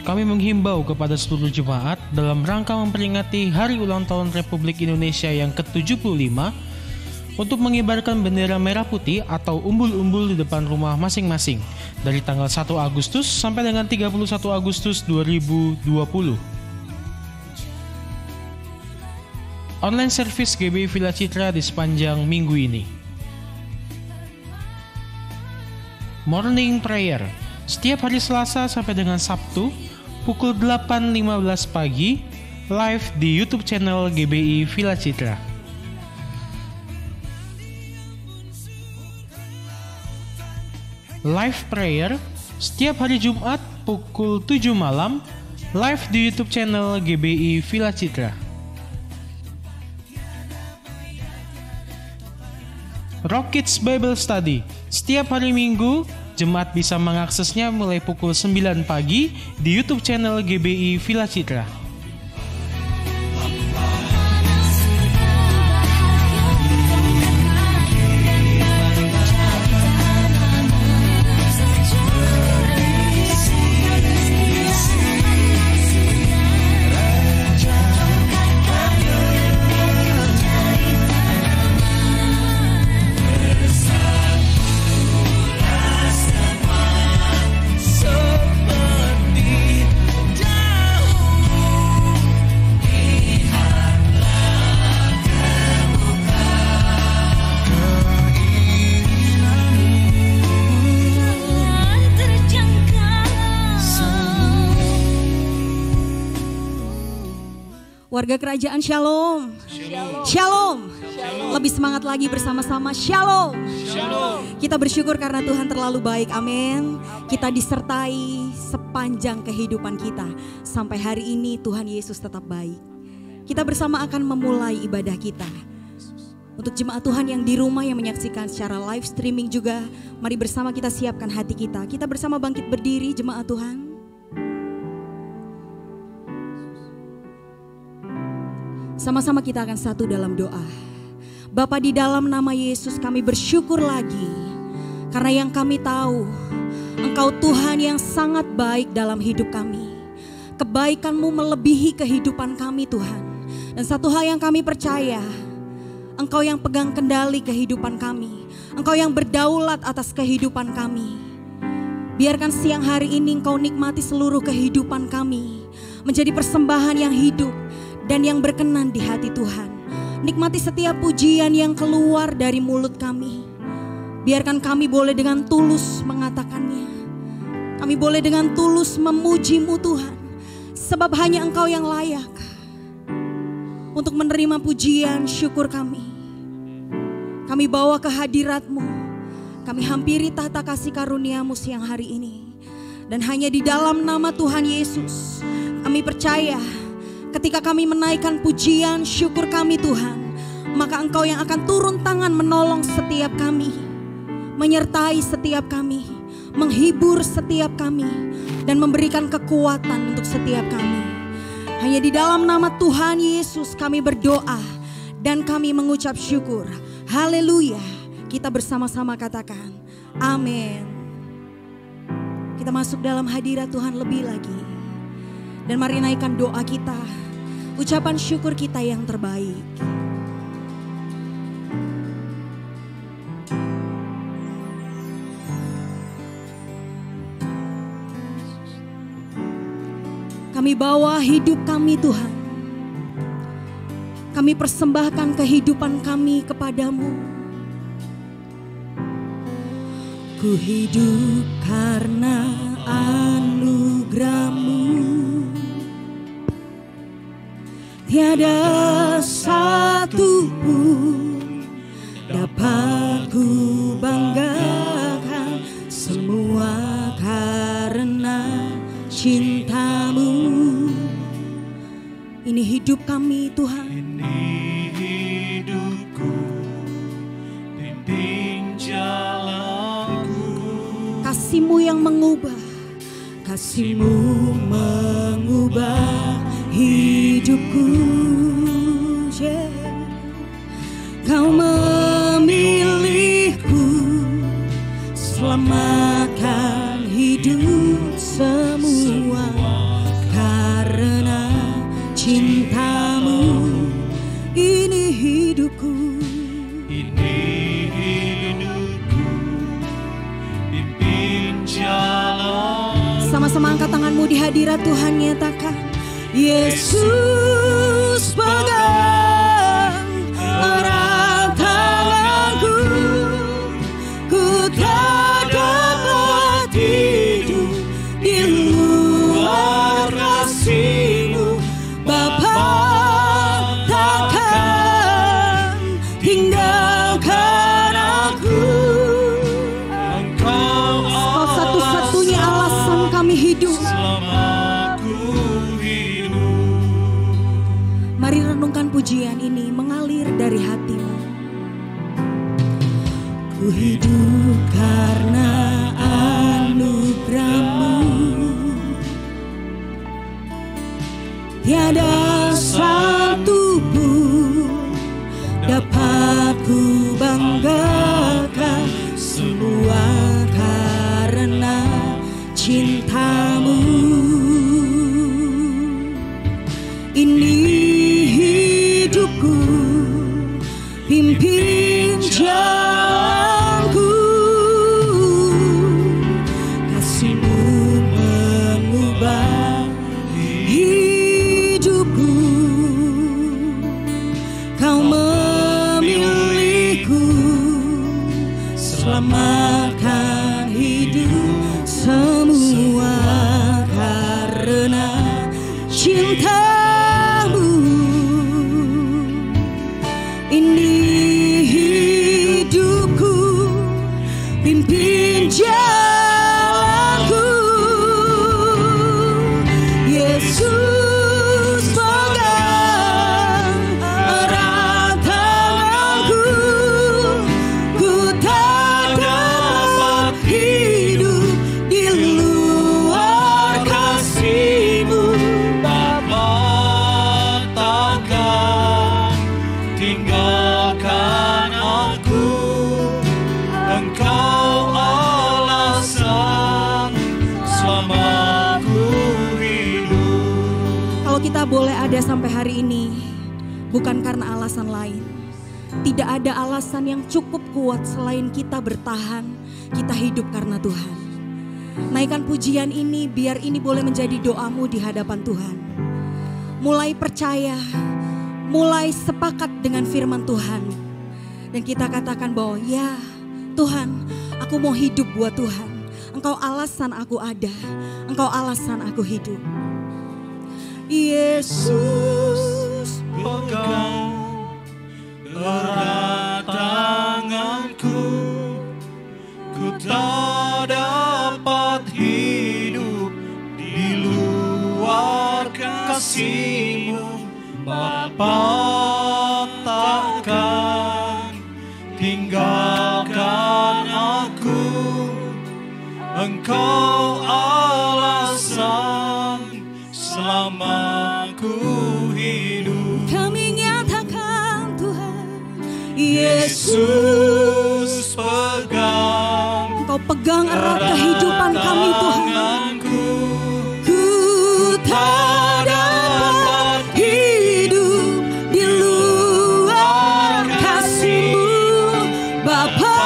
kami menghimbau kepada seluruh jemaat dalam rangka memperingati Hari Ulang Tahun Republik Indonesia yang ke-75 untuk mengibarkan bendera merah putih atau umbul-umbul di depan rumah masing-masing dari tanggal 1 Agustus sampai dengan 31 Agustus 2020. Online service GBI Villa Citra di sepanjang minggu ini. Morning Prayer setiap hari Selasa sampai dengan Sabtu pukul 8.15 pagi live di YouTube channel GBI Villa Citra. Live Prayer setiap hari Jumat pukul 7 malam live di YouTube channel GBI Villa Citra. Rock Kids Bible Study setiap hari Minggu, jemaat bisa mengaksesnya mulai pukul 9 pagi di YouTube channel GBI Villa Citra. Warga kerajaan Shalom. Shalom. Shalom. Shalom. Lebih semangat lagi bersama-sama. Shalom. Shalom. Kita bersyukur karena Tuhan terlalu baik. Amin. Kita disertai sepanjang kehidupan kita. Sampai hari ini Tuhan Yesus tetap baik. Kita bersama akan memulai ibadah kita. Untuk jemaat Tuhan yang di rumah yang menyaksikan secara live streaming juga, mari bersama kita siapkan hati kita. Kita bersama bangkit berdiri jemaat Tuhan. Sama-sama kita akan satu dalam doa. Bapa, di dalam nama Yesus kami bersyukur lagi. Karena yang kami tahu, Engkau Tuhan yang sangat baik dalam hidup kami. Kebaikan-Mu melebihi kehidupan kami Tuhan. Dan satu hal yang kami percaya, Engkau yang pegang kendali kehidupan kami. Engkau yang berdaulat atas kehidupan kami. Biarkan siang hari ini Engkau nikmati seluruh kehidupan kami. Menjadi persembahan yang hidup dan yang berkenan di hati Tuhan. Nikmati setiap pujian yang keluar dari mulut kami. Biarkan kami boleh dengan tulus mengatakannya. Kami boleh dengan tulus memuji-Mu Tuhan. Sebab hanya Engkau yang layak untuk menerima pujian syukur kami. Kami bawa ke hadirat-Mu. Kami hampiri tahta kasih karunia-Mu siang hari ini. Dan hanya di dalam nama Tuhan Yesus kami percaya, ketika kami menaikkan pujian syukur kami Tuhan, maka Engkau yang akan turun tangan menolong setiap kami, menyertai setiap kami, menghibur setiap kami, dan memberikan kekuatan untuk setiap kami. Hanya di dalam nama Tuhan Yesus kami berdoa dan kami mengucap syukur. Haleluya. Kita bersama-sama katakan amin. Kita masuk dalam hadirat Tuhan lebih lagi. Dan mari naikkan doa kita, ucapan syukur kita yang terbaik. Kami bawa hidup kami Tuhan. Kami persembahkan kehidupan kami kepadamu. Ku hidup karena anugerah-Mu. Tiada satu pun dapat ku banggakan, semua karena cinta-Mu. Ini hidup kami Tuhan. Ini hidupku, bimbing jalanku. Kasih-Mu yang mengubah, Kasih-Mu mengubah hidupku. Kau memilihku, selamatkan hidup semua. hadirat Tuhan nyatakan, Yesus pegang erat tanganku, ku tak dapat hidup di luar kasih-Mu. Bapa takkan tinggalkan aku. Engkau satu-satunya alasan kami hidup. Mari renungkan pujian ini mengalir dari hatimu. Ku hidup karena anugerah-Mu, tiada satu pun dapat ku banggakan, semua karena cinta-Mu. Ini hidupku, pimpin jalanku, kasih-Mu mengubah hidupku. Kau memilihku, selamatkan hidup semua karena cinta. Ini hidupku, pimpin jalanku. Yesus pegang erat tanganku, ku tak dapat hidup di luar kasih-Mu. Bapa takkan tinggalkan aku. Engkau alasan selama ku hidup. Kalau kita boleh ada sampai hari ini, bukan karena alasan lain. Tidak ada alasan yang cukup kuat selain kita bertahan, kita hidup karena Tuhan. Naikkan pujian ini, biar ini boleh menjadi doamu di hadapan Tuhan. Mulai percaya, mulai sepakat dengan firman Tuhan. Dan kita katakan bahwa ya Tuhan, aku mau hidup buat Tuhan. Engkau alasan aku ada, Engkau alasan aku hidup. Yesus pegang erat tanganku, ku tak dapat hidup di luar kasih-Mu. Bapa takkan tinggalkan aku. Engkau alasan selama ku hidup. Kami nyatakan Tuhan, Yesus pegang, Engkau pegang erat kehidupan kami Tuhan. Ku tak dapat hidup di luar kasih-Mu. Bapa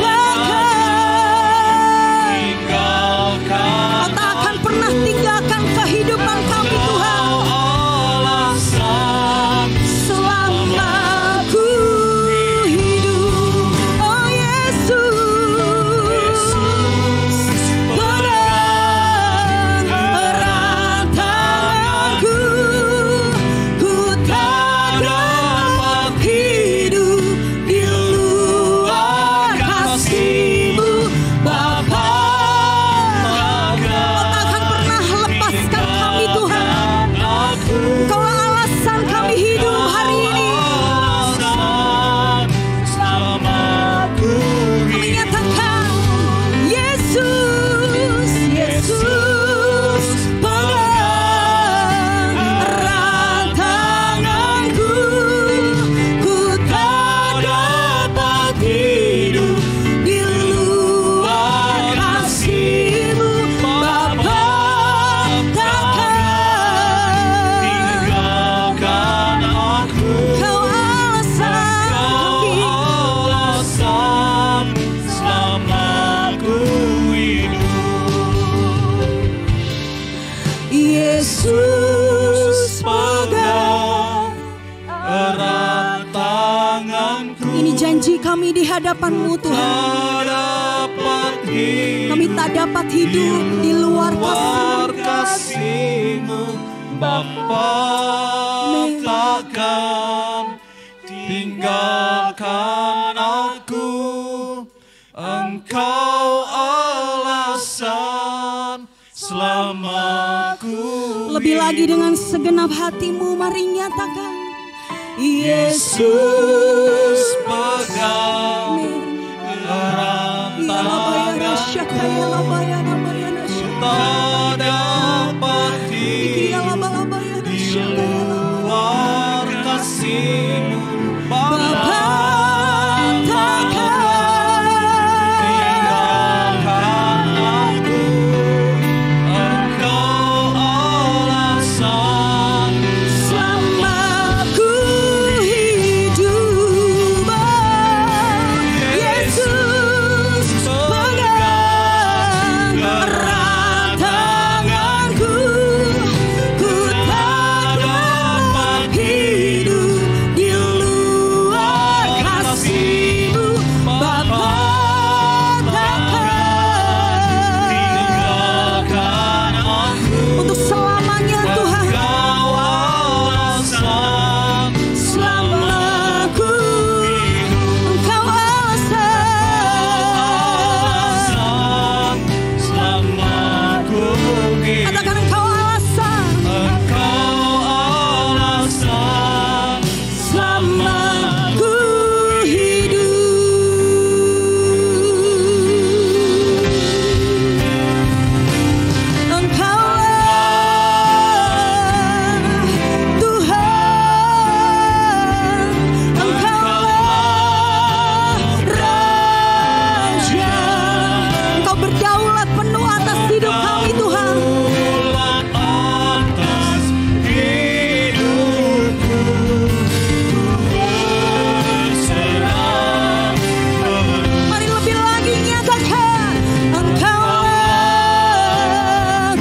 takkan, Kau tak akan pernah tinggalkan kehidupan kami Tuhan. Selama ku hidup, oh Yesus, pegang Yesus pegang erat tanganku. Ini janji kami di hadapan-Mu Tuhan. Tak dapat hidup Kami tak dapat hidup di luar kasih-Mu, Bapa. Takkan tinggalkan aku, Engkau alasan selamaku. Lebih lagi dengan segenap hatimu, mari nyatakan Yesus pegang erat tanganku. Tak dapat hidup di luar kasih-Mu, Bapa. Takkan tinggalkan aku, Engkau alasan selamaku hidup. Yesus pegang erat tanganku. Ku tak dapat hidup di luar kasih-Mu, Bapa. Takkan tinggalkan aku, untuk selamanya Tuhan. Engkau alasan Selamaku Engkau alasan. selamaku hidup. Katakan Engkau alasan. Engkau alasan Selamaku hidup. Engkaulah Tuhan, Engkaulah Raja. Engkau berdaulat penuh atas hidup kami Tuhan. bulat atas hidupku. Ku berserah Mari lebih lagi nyatakan Engkaulah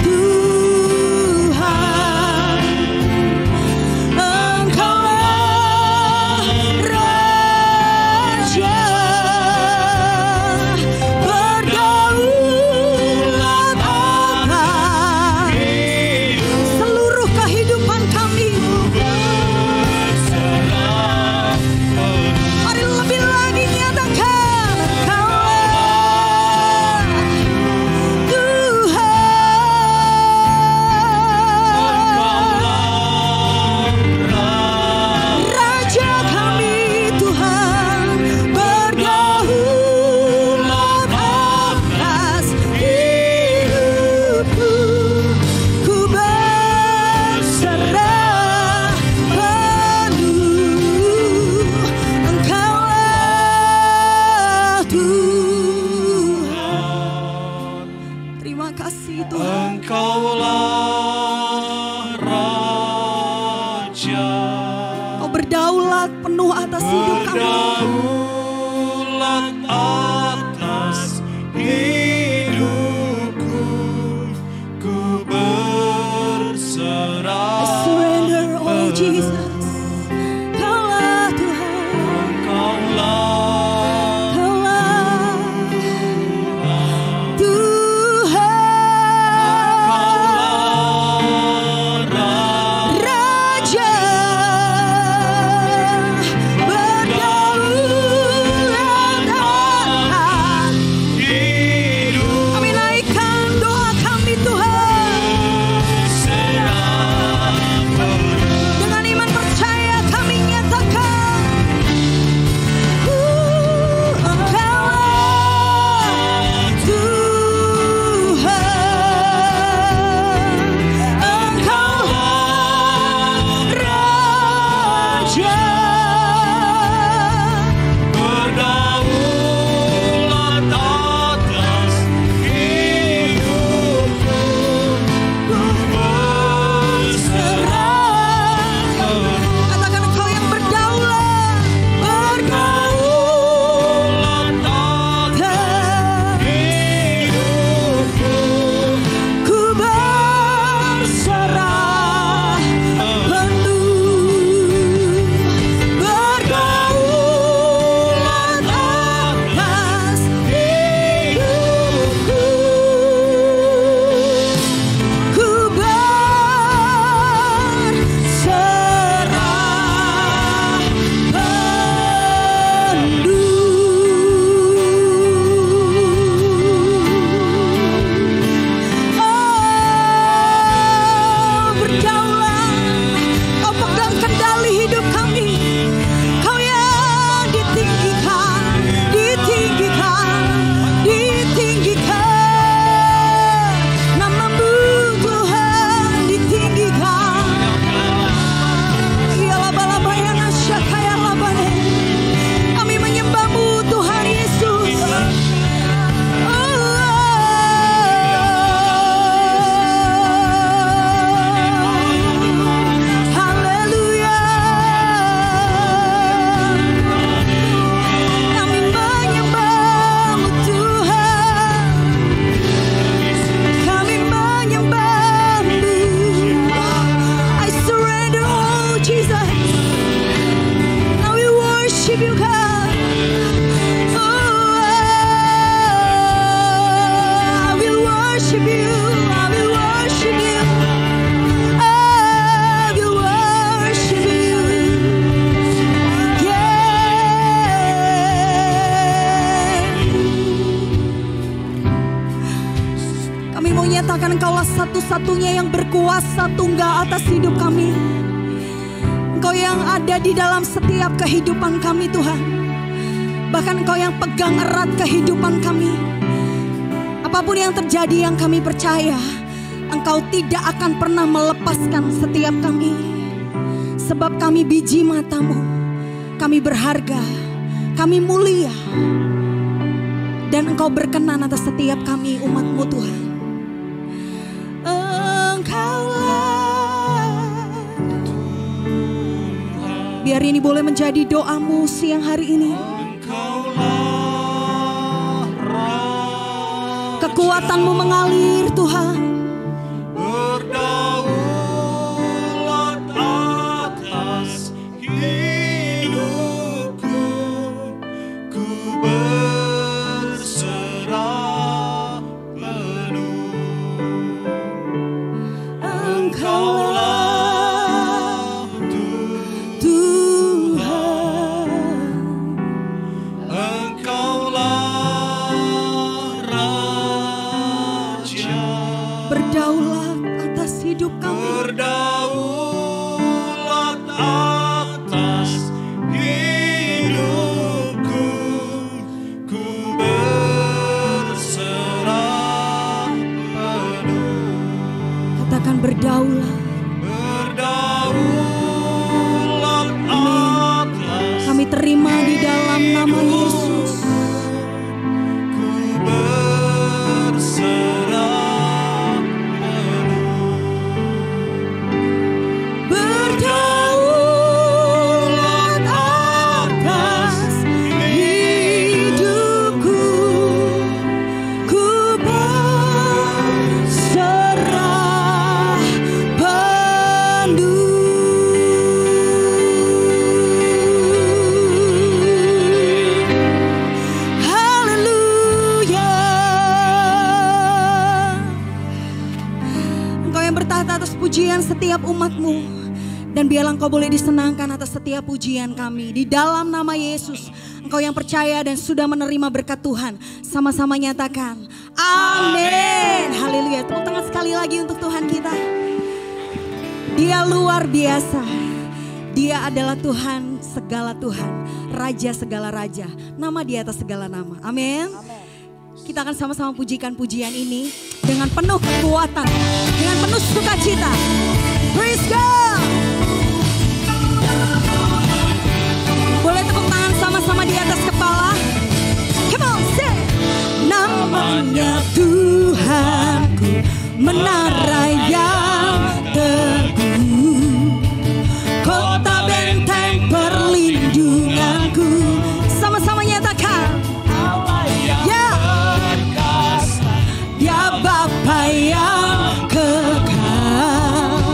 Tuhan, Engkaulah Raja. Berdaulat atas seluruh kehidupan kami. berserah Mari lebih lagi nyatakan Engkaulah Tuhan, Raja kami Tuhan. Berdaulat atas hidupku. Ku berserah penuh. Engkaulah Tuhan. Terima kasih Tuhan. Engkaulah Raja. Kau berdaulat penuh atas hidup kami. Berdaulat atas hidupku. Ku berserah I surrender all Jesus. Kaulah Tuhan. Engkaulah Kaulah Tuhan. Raja. Berdaulat atas. hidup Kami naikkan doa kami Tuhan. serah Dengan iman percaya berdaulat, Kau pegang kendali hidup kami. Kau yang ditinggikan, ditinggikan, ditinggikan. Nama-Mu Tuhan ditinggikan. Ya laba-laba yang asyik kaya labane. Kami menyembah-Mu Tuhan Yesus. Engkaulah satu-satunya yang berkuasa tunggal atas hidup kami. Engkau yang ada di dalam setiap kehidupan kami Tuhan. Bahkan Engkau yang pegang erat kehidupan kami. Apapun yang terjadi yang kami percaya, Engkau tidak akan pernah melepaskan setiap kami. Sebab kami biji mata-Mu, kami berharga, kami mulia. Dan Engkau berkenan atas setiap kami umat-Mu Tuhan. Biar ini boleh menjadi doamu siang hari ini. Kekuatan-Mu mengalir Tuhan. Berdaulat atas hidupku, ku berserah penuh. Engkaulah berdaulat. Berdaulat atas. Kami terima di dalam nama Yesus. Ku berserah penuh. Berdaulat atas hidupku, ku berserah. Pujian setiap umat-Mu, dan biarlah Engkau boleh disenangkan atas setiap pujian kami. Di dalam nama Yesus, Engkau yang percaya dan sudah menerima berkat Tuhan, sama-sama nyatakan amin. Haleluya. Tepuk tangan sekali lagi untuk Tuhan kita. Dia luar biasa. Dia adalah Tuhan segala Tuhan, Raja segala Raja, nama di atas segala nama. Amin. Kita akan sama-sama pujikan pujian ini dengan penuh kekuatan, dengan penuh sukacita. Praise God. Boleh tepuk tangan sama-sama di atas kepala. Come on, say. Namanya Tuhanku, menara yang teguh, kota benteng perlindunganku. Sama-sama nyatakan. Ya Bapa yang kekal,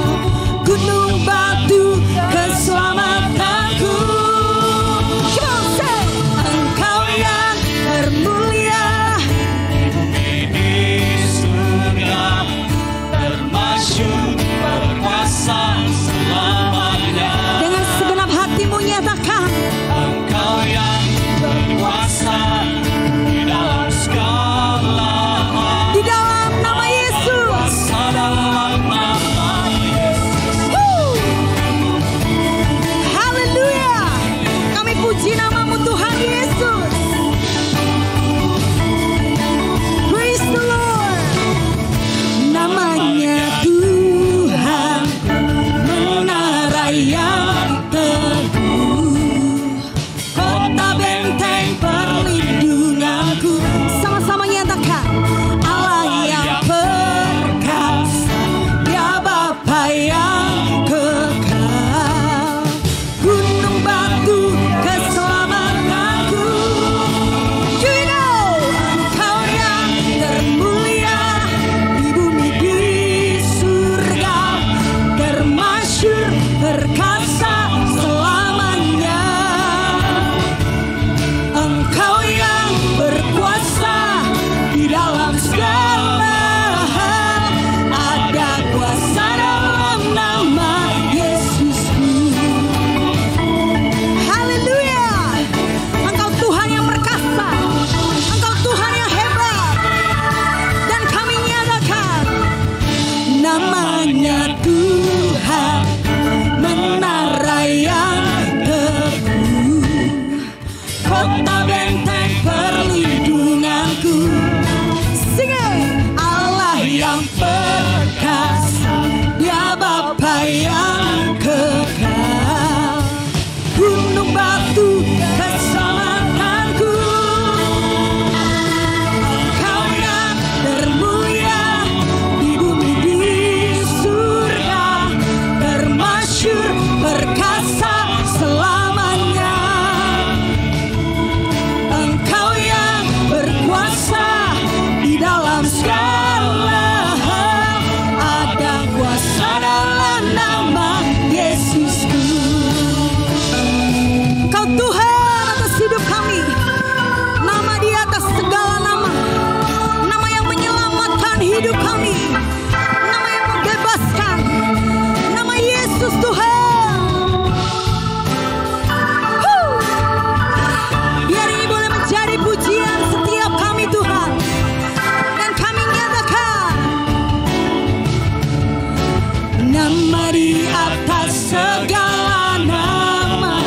nama di atas segala nama.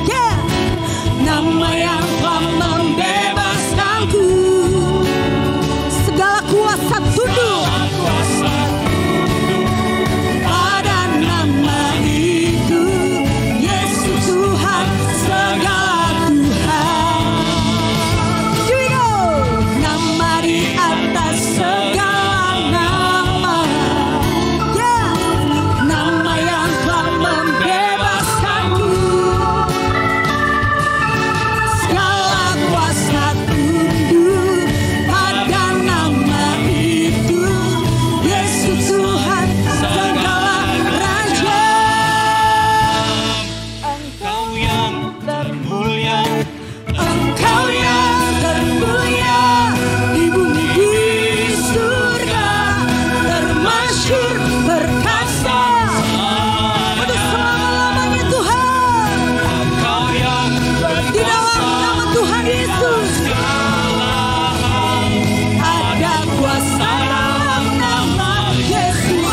Yeah. Nama yang telah membebaskanku. Segala kuasa tunduk pada nama itu. Yesus Tuhan, segala Tuhan. Here we go. Nama di atas segala nama. Yeah. Nama yang telah membebaskanku. Segala kuasa tunduk pada nama itu. Yesus Tuhan, segala raja. Engkau yang termulia, Engkau yang termulia di bumi di surga, termasyhur perkasa untuk selama-lamanya Tuhan. Engkau yang Di dalam nama Tuhan Yesus ada kuasa dalam nama Yesus.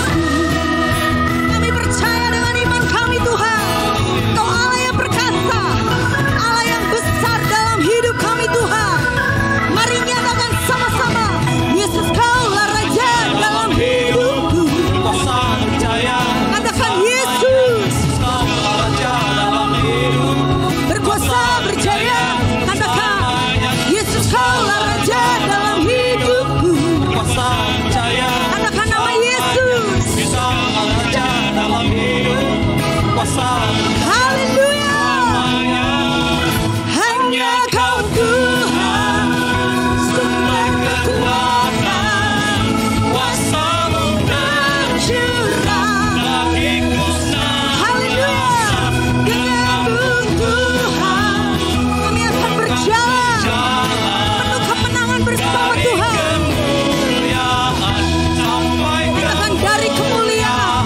Kami percaya dengan iman kami Tuhan, Kau Allah yang perkasa, Allah yang besar dalam hidup kami Tuhan. Mari nyatakan sama-sama, Yesus Kaulah Raja dalam hidupku. kuasa percaya, Katakan Yesus Kau Raja dalam hidup. berkuasa berjaya. Katakan Yesus Kaulah Raja dalam hidupku. Kuasa percaya, Katakan nama Yesus. bisa Raja dalam hidup. Kuasa Haleluya. namanya, Hanya Kau Tuhan, sumber kekuatan, kuasa-Mu curang. bagiku Haleluya. Dengan Tuhan kami akan berjalan penuh kemenangan bersama Tuhan. kemuliaan sampai Katakan dari kemuliaan.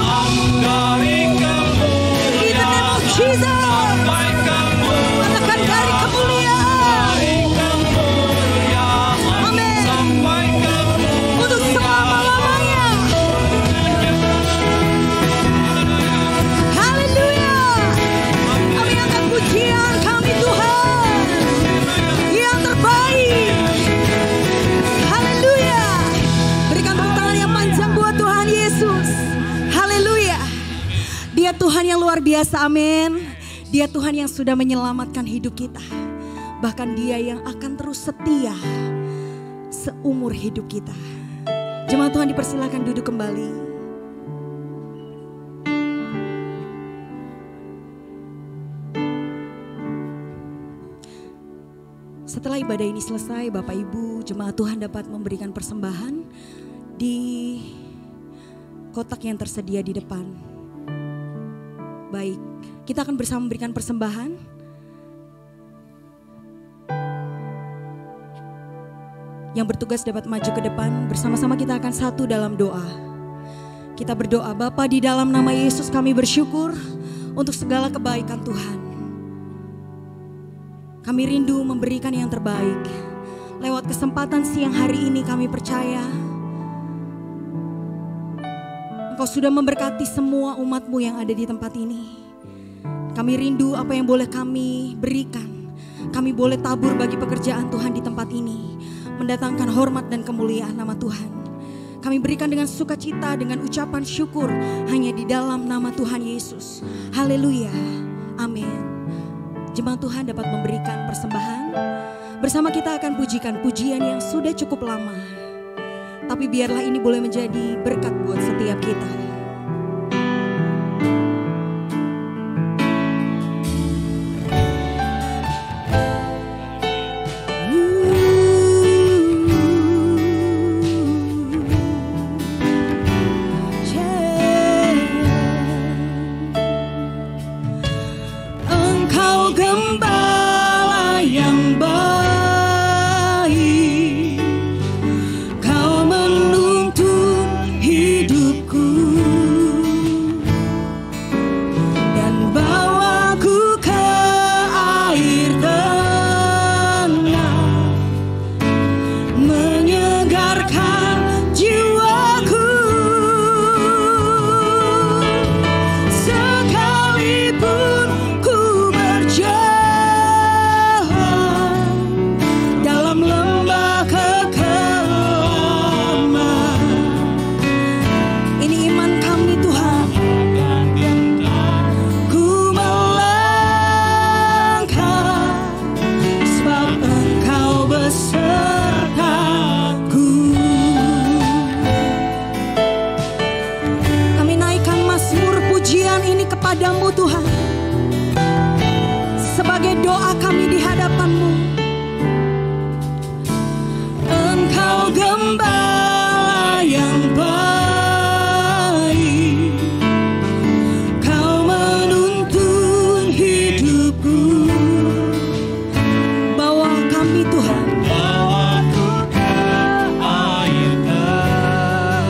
dari In the name of Jesus. sampai Katakan dari kemuliaan. Amin. sampai Untuk selama-lamanya. Haleluya. Kami angkat pujian kami Tuhan yang terbaik. Haleluya. Berikan tepuk tangan yang panjang buat Tuhan Yesus. Haleluya. Dia Tuhan yang luar biasa, amin. Dia Tuhan yang sudah menyelamatkan hidup kita. Bahkan Dia yang akan terus setia seumur hidup kita. Jemaat Tuhan dipersilakan duduk kembali. Setelah ibadah ini selesai, Bapak Ibu, jemaat Tuhan dapat memberikan persembahan di kotak yang tersedia di depan. Baik, kita akan bersama memberikan persembahan. Yang bertugas dapat maju ke depan, bersama-sama kita akan satu dalam doa. Kita berdoa, Bapa di dalam nama Yesus kami bersyukur untuk segala kebaikan Tuhan. Kami rindu memberikan yang terbaik. Lewat kesempatan siang hari ini kami percaya Engkau sudah memberkati semua umat-Mu yang ada di tempat ini. Kami rindu apa yang boleh kami berikan. Kami boleh tabur bagi pekerjaan Tuhan di tempat ini, mendatangkan hormat dan kemuliaan nama Tuhan. Kami berikan dengan sukacita, dengan ucapan syukur hanya di dalam nama Tuhan Yesus. Haleluya, amin. Jemaat Tuhan dapat memberikan persembahan. Bersama kita akan pujikan pujian yang sudah cukup lama. Tapi biarlah ini boleh menjadi berkat buat setiap kita. Engkau gembala yang baik, Kau menuntun hidupku. kami kepadamu Tuhan. Sebagai doa kami di hadapan-Mu. Engkau gembala yang baik, Kau menuntun hidupku. Bawa kami Tuhan, Bawaku ke air tenang,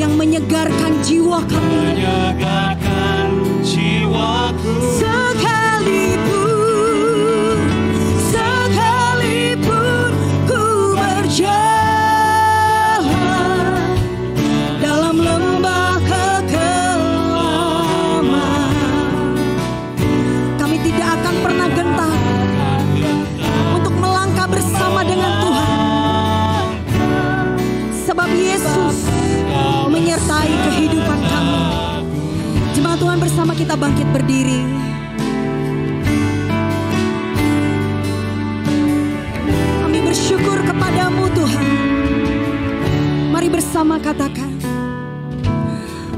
yang menyegarkan jiwa kami. menyegarkan jiwaku. Sekalipun ku berjalan dalam lembah kekelaman, kami tidak akan pernah gentar untuk melangkah bersama dengan Tuhan. Sebab Yesus menyertai kehidupan kami. Jemaat Tuhan, bersama kita bangkit berdiri. Kami bersyukur kepadamu Tuhan. Mari bersama katakan,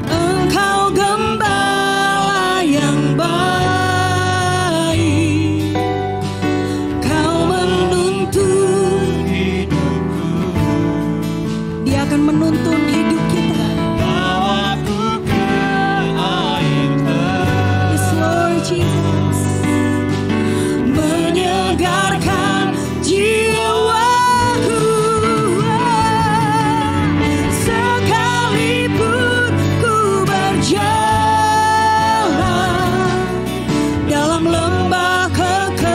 Engkau gembala yang baik, Kau menuntun Hidupku, Dia akan menuntun hidup kita. bawaku ke air tenang, Yes Lord Jesus. Menyegarkan jiwaku. Sekalipun ku berjalan dalam lembah kekelaman,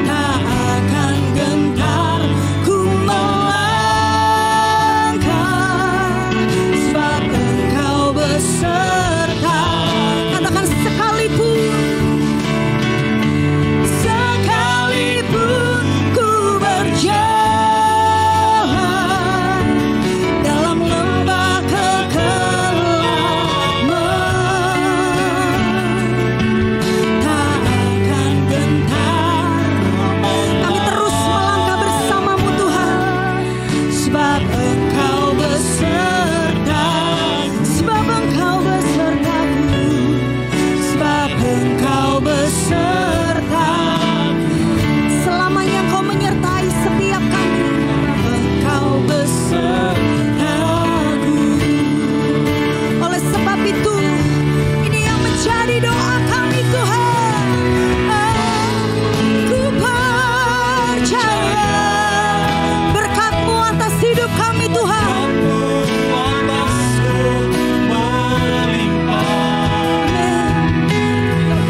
tak akan gentar ku melangkah, sebab Engkau beserta. Katakan, sekalipun ku berjalan dalam lembah kekelaman, tak akan gentar. Kami terus melangkah bersamamu Tuhan, sebab Engkau beserta, sebab Engkau besertaku, sebab Engkau beserta. Selamanya Engkau menyertai setiap kami. Engkau besertaku. Oleh sebab itu, ini yang menjadi doa kami Tuhan. Aku percaya berkat-Mu atas hidup kami Tuhan. atasku melimpah,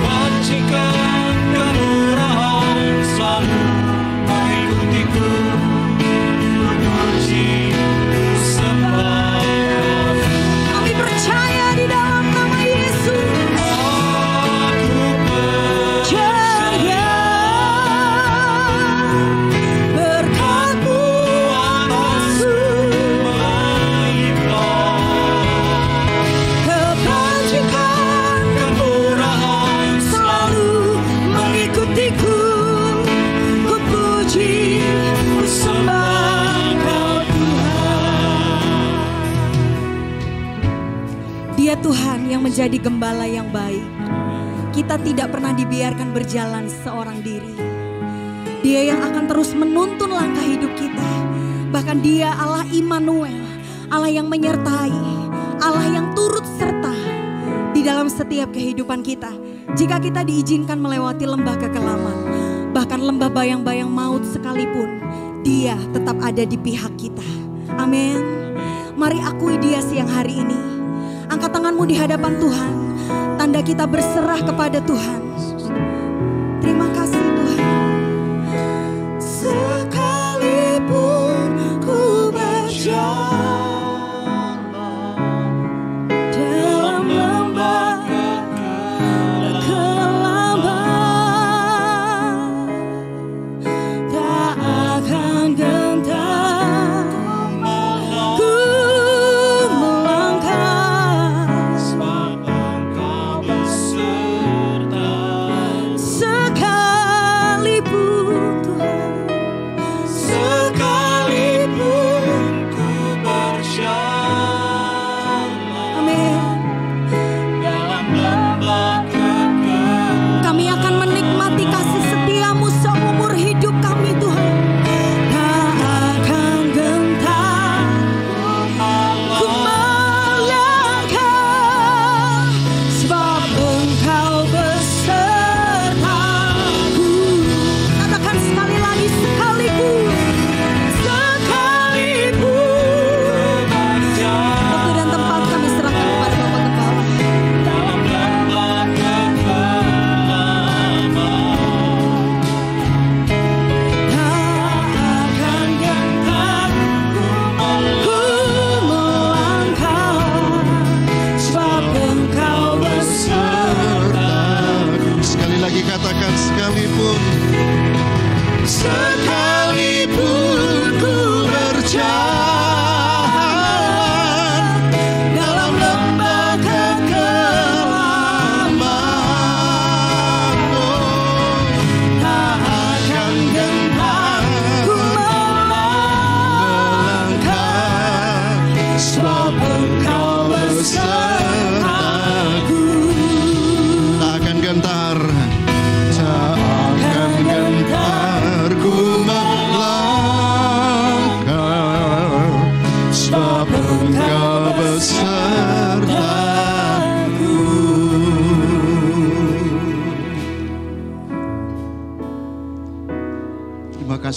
bacikan kemurahan selalu mengikutiku, puji sembah. Kami percaya di dalam nama Yesus. Aku Percaya berkat-Mu atasku, kebajikan kemurahan selalu mengikutiku. Ku puji, ku sembah Kau Tuhan. Dia Tuhan yang menjadi gembala yang baik. Kita tidak pernah dibiarkan berjalan seorang diri. Dia yang akan terus menuntun langkah hidup kita. Bahkan Dia Allah Immanuel, Allah yang menyertai, Allah yang turut serta di dalam setiap kehidupan kita. Jika kita diizinkan melewati lembah kekelaman, bahkan lembah bayang-bayang maut sekalipun, Dia tetap ada di pihak kita. Amin. Mari akui Dia siang hari ini. Angkat tanganmu di hadapan Tuhan. Tanda kita berserah kepada Tuhan. Terima kasih Tuhan. Sekalipun ku berjalan dalam lembah kekelaman, tak akan gentar ku melangkah, sebab Engkau beserta. sekalipun Tuhan, Sekalipun ku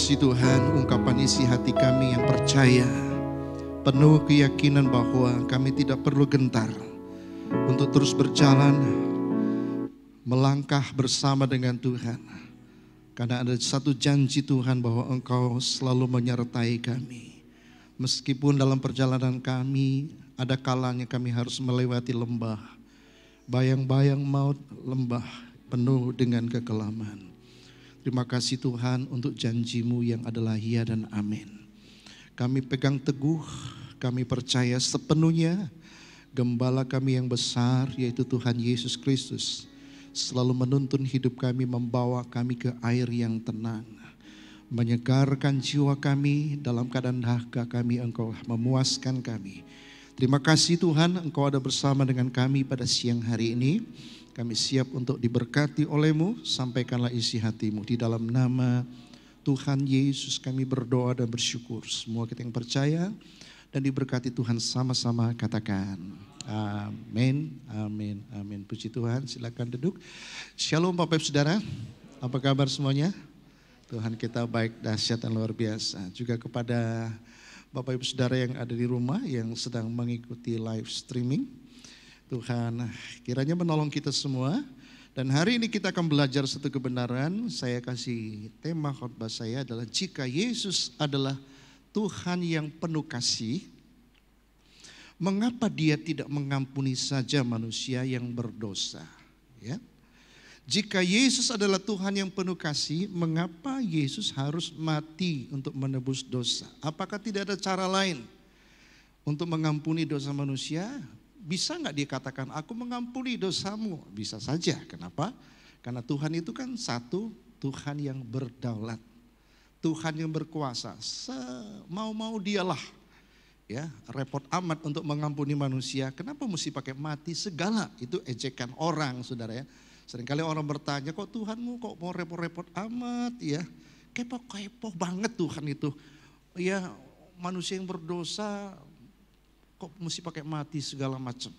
kasih Tuhan, ungkapan isi hati kami yang percaya, penuh keyakinan bahwa kami tidak perlu gentar untuk terus berjalan, melangkah bersama dengan Tuhan. Karena ada satu janji Tuhan bahwa Engkau selalu menyertai kami. Meskipun dalam perjalanan kami ada kalanya kami harus melewati lembah, bayang-bayang maut, lembah penuh dengan kekelaman. Terima kasih Tuhan untuk janji-Mu yang adalah ya dan amin. Kami pegang teguh, kami percaya sepenuhnya Gembala kami yang besar yaitu Tuhan Yesus Kristus selalu menuntun hidup kami, membawa kami ke air yang tenang, menyegarkan jiwa kami dalam keadaan dahaga kami. Engkau memuaskan kami. Terima kasih Tuhan, Engkau ada bersama dengan kami pada siang hari ini. Kami siap untuk diberkati oleh-Mu. Sampaikanlah isi hati-Mu. Di dalam nama Tuhan Yesus kami berdoa dan bersyukur. Semua kita yang percaya dan diberkati Tuhan sama-sama katakan amin, amin, amin. Puji Tuhan, silakan duduk. Shalom Bapak Ibu Saudara, apa kabar semuanya? Tuhan kita baik, dahsyat dan luar biasa. Juga kepada Bapak Ibu Saudara yang ada di rumah yang sedang mengikuti live streaming. Tuhan kiranya menolong kita semua. Dan hari ini kita akan belajar satu kebenaran. Saya kasih tema khotbah saya adalah jika Yesus adalah Tuhan yang penuh kasih, mengapa Dia tidak mengampuni saja manusia yang berdosa? Ya. Jika Yesus adalah Tuhan yang penuh kasih, mengapa Yesus harus mati untuk menebus dosa? Apakah tidak ada cara lain untuk mengampuni dosa manusia? Bisa nggak dia katakan, aku mengampuni dosamu? Bisa saja. Kenapa? Karena Tuhan itu kan satu, Tuhan yang berdaulat, Tuhan yang berkuasa. Semau-mau dialah. Ya, repot amat untuk mengampuni manusia. Kenapa mesti pakai mati segala? Itu ejekan orang, saudara ya. Seringkali orang bertanya, kok Tuhanmu kok mau repot-repot amat ya? Kepo-kepo banget Tuhan itu. Ya, manusia yang berdosa kok mesti pakai mati segala macam,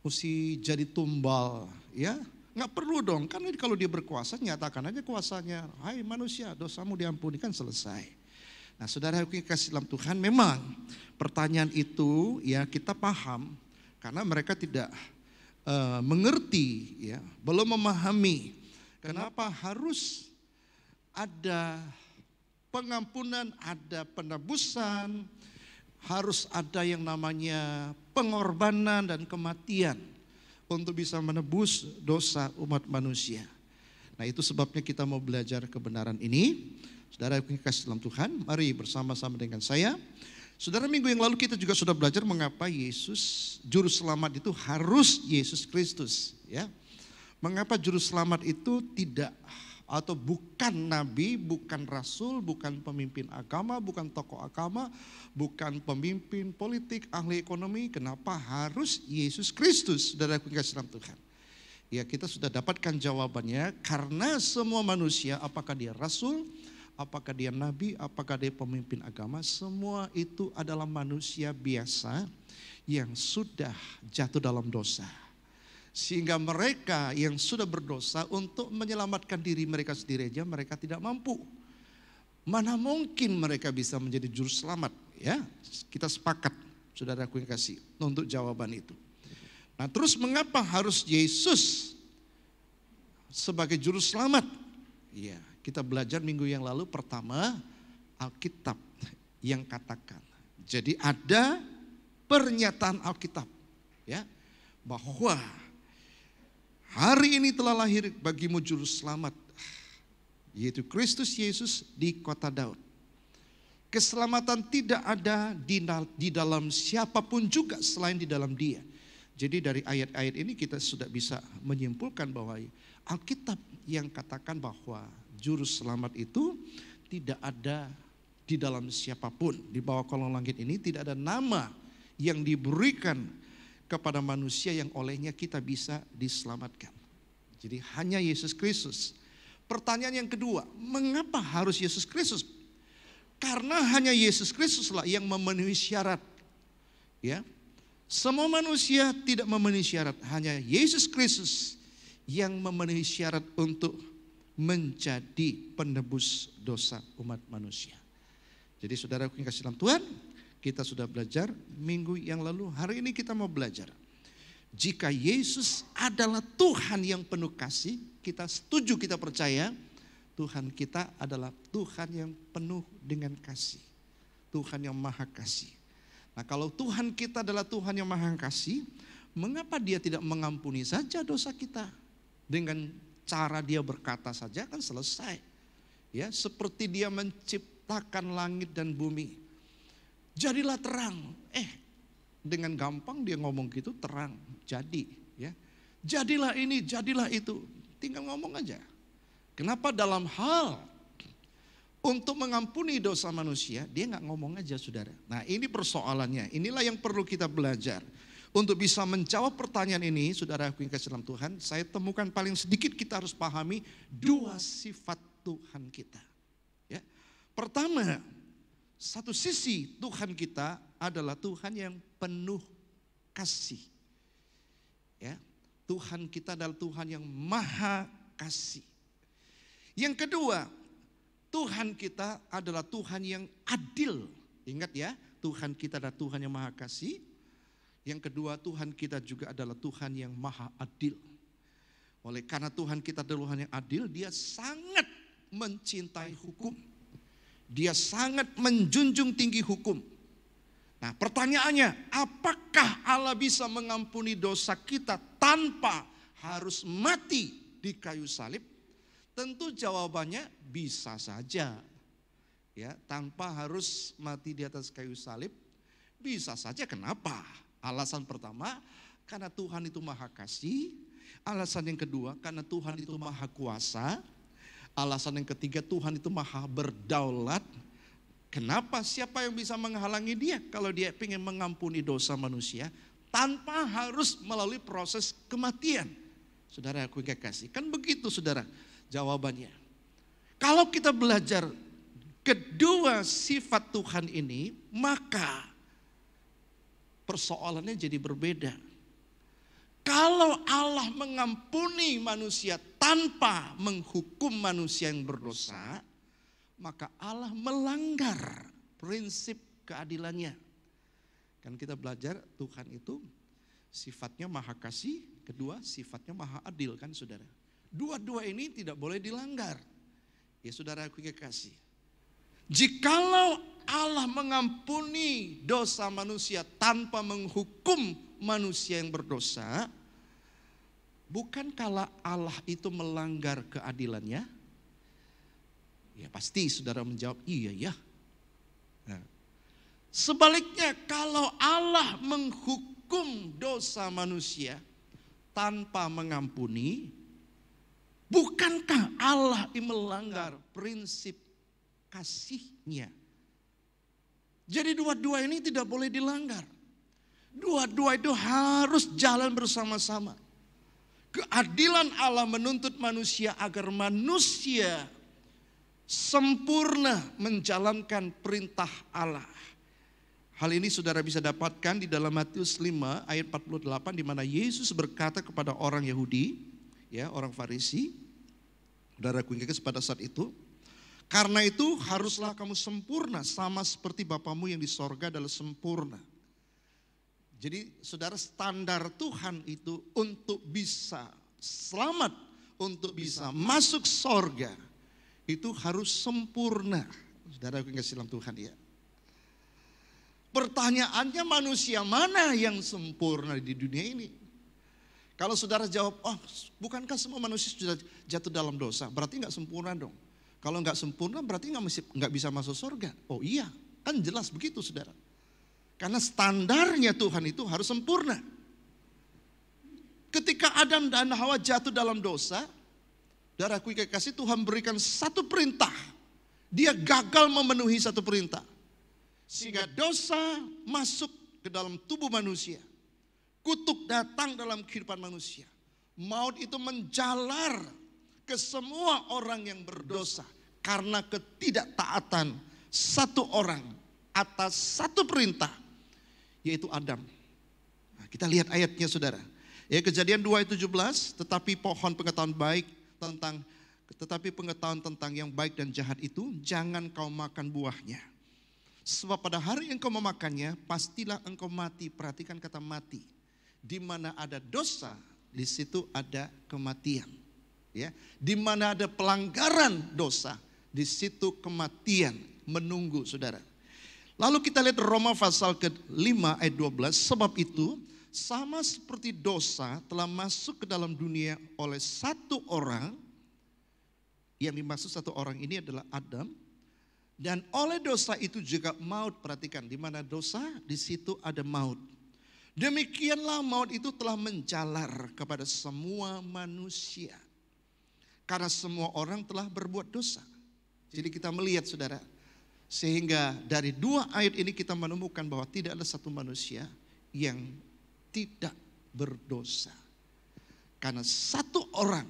mesti jadi tumbal, ya nggak perlu dong, karena kalau dia berkuasa nyatakan aja kuasanya, hai manusia dosamu diampuni, kan selesai. Nah saudara yang kasih dalam Tuhan, memang pertanyaan itu ya kita paham, karena mereka tidak mengerti, ya belum memahami kenapa harus ada pengampunan, ada penebusan, harus ada yang namanya pengorbanan dan kematian untuk bisa menebus dosa umat manusia. Nah itu sebabnya kita mau belajar kebenaran ini. Saudara yang kasih dalam Tuhan, mari bersama-sama dengan saya. Saudara, minggu yang lalu kita juga sudah belajar mengapa Yesus, juru selamat itu harus Yesus Kristus. Ya, mengapa juru selamat itu tidak atau bukan nabi, bukan rasul, bukan pemimpin agama, bukan tokoh agama, bukan pemimpin politik, ahli ekonomi. Kenapa harus Yesus Kristus? Saudara yang kasih dalam Tuhan. Ya kita sudah dapatkan jawabannya, karena semua manusia, apakah dia rasul, apakah dia nabi, apakah dia pemimpin agama, semua itu adalah manusia biasa yang sudah jatuh dalam dosa. Sehingga mereka yang sudah berdosa untuk menyelamatkan diri mereka sendiri aja mereka tidak mampu. Mana mungkin mereka bisa menjadi juru selamat? Ya, kita sepakat, saudaraku yang kasih, untuk jawaban itu. Nah, terus mengapa harus Yesus sebagai juru selamat? Ya, kita belajar minggu yang lalu. Pertama, Alkitab yang katakan. Jadi ada pernyataan Alkitab, ya, bahwa hari ini telah lahir bagimu juru selamat, yaitu Kristus Yesus di kota Daud. Keselamatan tidak ada di dalam siapapun juga selain di dalam Dia. Jadi dari ayat-ayat ini kita sudah bisa menyimpulkan bahwa Alkitab yang katakan bahwa juru selamat itu tidak ada di dalam siapapun. Di bawah kolong langit ini tidak ada nama yang diberikan kepada manusia yang olehnya kita bisa diselamatkan. Jadi hanya Yesus Kristus. Pertanyaan yang kedua, mengapa harus Yesus Kristus? Karena hanya Yesus Kristuslah yang memenuhi syarat. Ya, semua manusia tidak memenuhi syarat, hanya Yesus Kristus yang memenuhi syarat untuk menjadi penebus dosa umat manusia. Jadi saudaraku yang kasih dalam Tuhan, kita sudah belajar minggu yang lalu, hari ini kita mau belajar. Jika Yesus adalah Tuhan yang penuh kasih, kita setuju, kita percaya Tuhan kita adalah Tuhan yang penuh dengan kasih. Tuhan yang maha kasih. Nah, kalau Tuhan kita adalah Tuhan yang maha kasih, mengapa Dia tidak mengampuni saja dosa kita? Dengan cara Dia berkata saja kan selesai. Ya, seperti Dia menciptakan langit dan bumi. Jadilah terang. Dengan gampang Dia ngomong gitu, terang, jadi, ya. Jadilah ini, jadilah itu. Tinggal ngomong aja. Kenapa dalam hal untuk mengampuni dosa manusia, Dia nggak ngomong aja, saudara. Nah, ini persoalannya. Inilah yang perlu kita belajar. Untuk bisa menjawab pertanyaan ini, saudara aku yang kasih dalam Tuhan, saya temukan paling sedikit kita harus pahami dua sifat Tuhan kita. Ya. Pertama, satu sisi Tuhan kita adalah Tuhan yang penuh kasih. Ya. Tuhan kita adalah Tuhan yang maha kasih. Yang kedua, Tuhan kita adalah Tuhan yang adil. Ingat ya, Tuhan kita adalah Tuhan yang maha kasih. Yang kedua, Tuhan kita juga adalah Tuhan yang maha adil. Oleh karena Tuhan kita adalah Tuhan yang adil, Dia sangat mencintai hukum. Dia sangat menjunjung tinggi hukum. Nah, pertanyaannya, apakah Allah bisa mengampuni dosa kita tanpa harus mati di kayu salib? Tentu jawabannya bisa saja. Ya, tanpa harus mati di atas kayu salib, bisa saja. Kenapa? Alasan pertama, karena Tuhan itu maha kasih. Alasan yang kedua, karena Tuhan itu maha kuasa. Alasan yang ketiga, Tuhan itu maha berdaulat. Kenapa? Siapa yang bisa menghalangi Dia kalau Dia ingin mengampuni dosa manusia tanpa harus melalui proses kematian? Saudara aku yang kasih, kan begitu saudara jawabannya. Kalau kita belajar kedua sifat Tuhan ini, maka persoalannya jadi berbeda. Kalau Allah mengampuni manusia tanpa menghukum manusia yang berdosa, maka Allah melanggar prinsip keadilannya. Kan kita belajar Tuhan itu sifatnya maha kasih, kedua sifatnya maha adil kan saudara. Dua-dua ini tidak boleh dilanggar. Ya saudara aku yang kasih. Jikalau Allah mengampuni dosa manusia tanpa menghukum manusia yang berdosa, bukankah Allah itu melanggar keadilannya? Ya pasti saudara menjawab iya ya. Nah, sebaliknya kalau Allah menghukum dosa manusia tanpa mengampuni, bukankah Allah yang melanggar prinsip kasihnya? Jadi dua-dua ini tidak boleh dilanggar. Dua-dua itu harus jalan bersama-sama. Keadilan Allah menuntut manusia agar manusia sempurna menjalankan perintah Allah. Hal ini saudara bisa dapatkan di dalam Matius 5 ayat 48 di mana Yesus berkata kepada orang Yahudi, ya, orang Farisi, saudaraku yang kekasih pada saat itu, karena itu haruslah kamu sempurna sama seperti Bapamu yang di sorga adalah sempurna. Jadi saudara, standar Tuhan itu untuk bisa selamat, untuk bisa masuk sorga, itu harus sempurna. Saudara yang kasih dalam Tuhan ya. Pertanyaannya, manusia mana yang sempurna di dunia ini? Kalau saudara jawab, oh bukankah semua manusia sudah jatuh dalam dosa, berarti nggak sempurna dong. Kalau nggak sempurna berarti nggak bisa masuk surga. Oh iya, kan jelas begitu saudara. Karena standarnya Tuhan itu harus sempurna. Ketika Adam dan Hawa jatuh dalam dosa, saudaraku yang kasih, Tuhan berikan satu perintah. Dia gagal memenuhi satu perintah. Sehingga dosa masuk ke dalam tubuh manusia. Kutuk datang dalam kehidupan manusia. Maut itu menjalar ke semua orang yang berdosa karena ketidaktaatan satu orang atas satu perintah, yaitu Adam. Nah, kita lihat ayatnya saudara. Ya, Kejadian 2 ayat 17, tetapi pohon pengetahuan baik tentang Tetapi pengetahuan tentang yang baik dan jahat itu jangan kau makan buahnya. Sebab pada hari engkau memakannya, pastilah engkau mati. Perhatikan kata mati. Di mana ada dosa, di situ ada kematian. Ya, di mana ada pelanggaran dosa, di situ kematian menunggu, saudara. Lalu kita lihat Roma pasal ke-5 ayat 12. Sebab itu, sama seperti dosa telah masuk ke dalam dunia oleh satu orang, yang dimaksud satu orang ini adalah Adam, dan oleh dosa itu juga maut. Perhatikan, di mana dosa, di situ ada maut. Demikianlah maut itu telah menjalar kepada semua manusia, karena semua orang telah berbuat dosa. Jadi kita melihat, saudara, sehingga dari dua ayat ini kita menemukan bahwa tidak ada satu manusia yang tidak berdosa. Karena satu orang,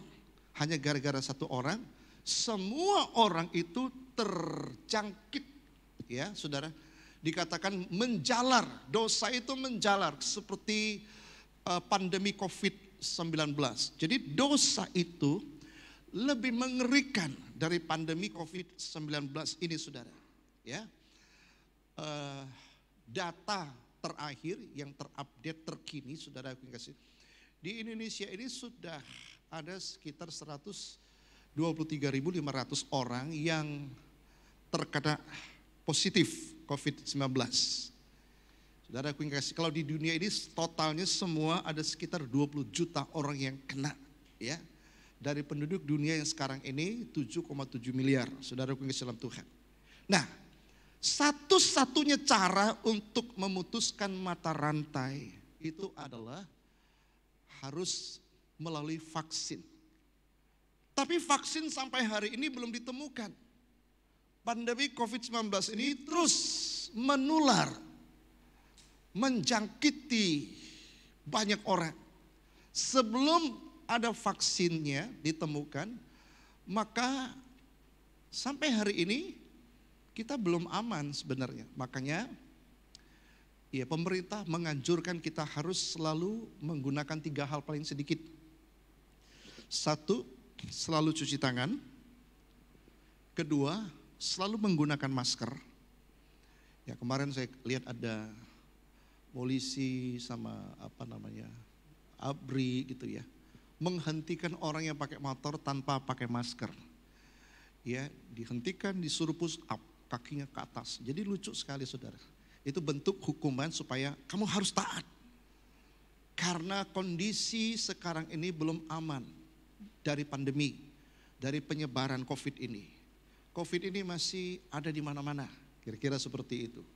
hanya gara-gara satu orang, semua orang itu terjangkit. Ya, saudara, dikatakan menjalar, dosa itu menjalar seperti pandemi COVID-19. Jadi dosa itu lebih mengerikan dari pandemi COVID-19 ini, saudara. Ya, data terakhir yang terupdate terkini, saudara aku kasih, di Indonesia ini sudah ada sekitar 123.500 orang yang terkena positif COVID-19. Saudara aku kasih, kalau di dunia ini totalnya semua ada sekitar 20 juta orang yang kena, ya. Dari penduduk dunia yang sekarang ini 7,7 miliar, saudara aku kasih dalam Tuhan. Nah, satu-satunya cara untuk memutuskan mata rantai itu adalah harus melalui vaksin. Tapi vaksin sampai hari ini belum ditemukan. Pandemi COVID-19 ini terus menular, menjangkiti banyak orang. Sebelum ada vaksinnya ditemukan, maka sampai hari ini kita belum aman sebenarnya. Makanya ya, pemerintah menganjurkan kita harus selalu menggunakan 3 hal paling sedikit. 1, selalu cuci tangan. 2, selalu menggunakan masker. Ya, kemarin saya lihat ada polisi sama ABRI gitu ya, menghentikan orang yang pakai motor tanpa pakai masker. Ya, dihentikan, disuruh push up, kakinya ke atas. Jadi lucu sekali, saudara. Itu bentuk hukuman supaya kamu harus taat. Karena kondisi sekarang ini belum aman dari pandemi, dari penyebaran COVID ini. COVID ini masih ada di mana-mana, kira-kira seperti itu.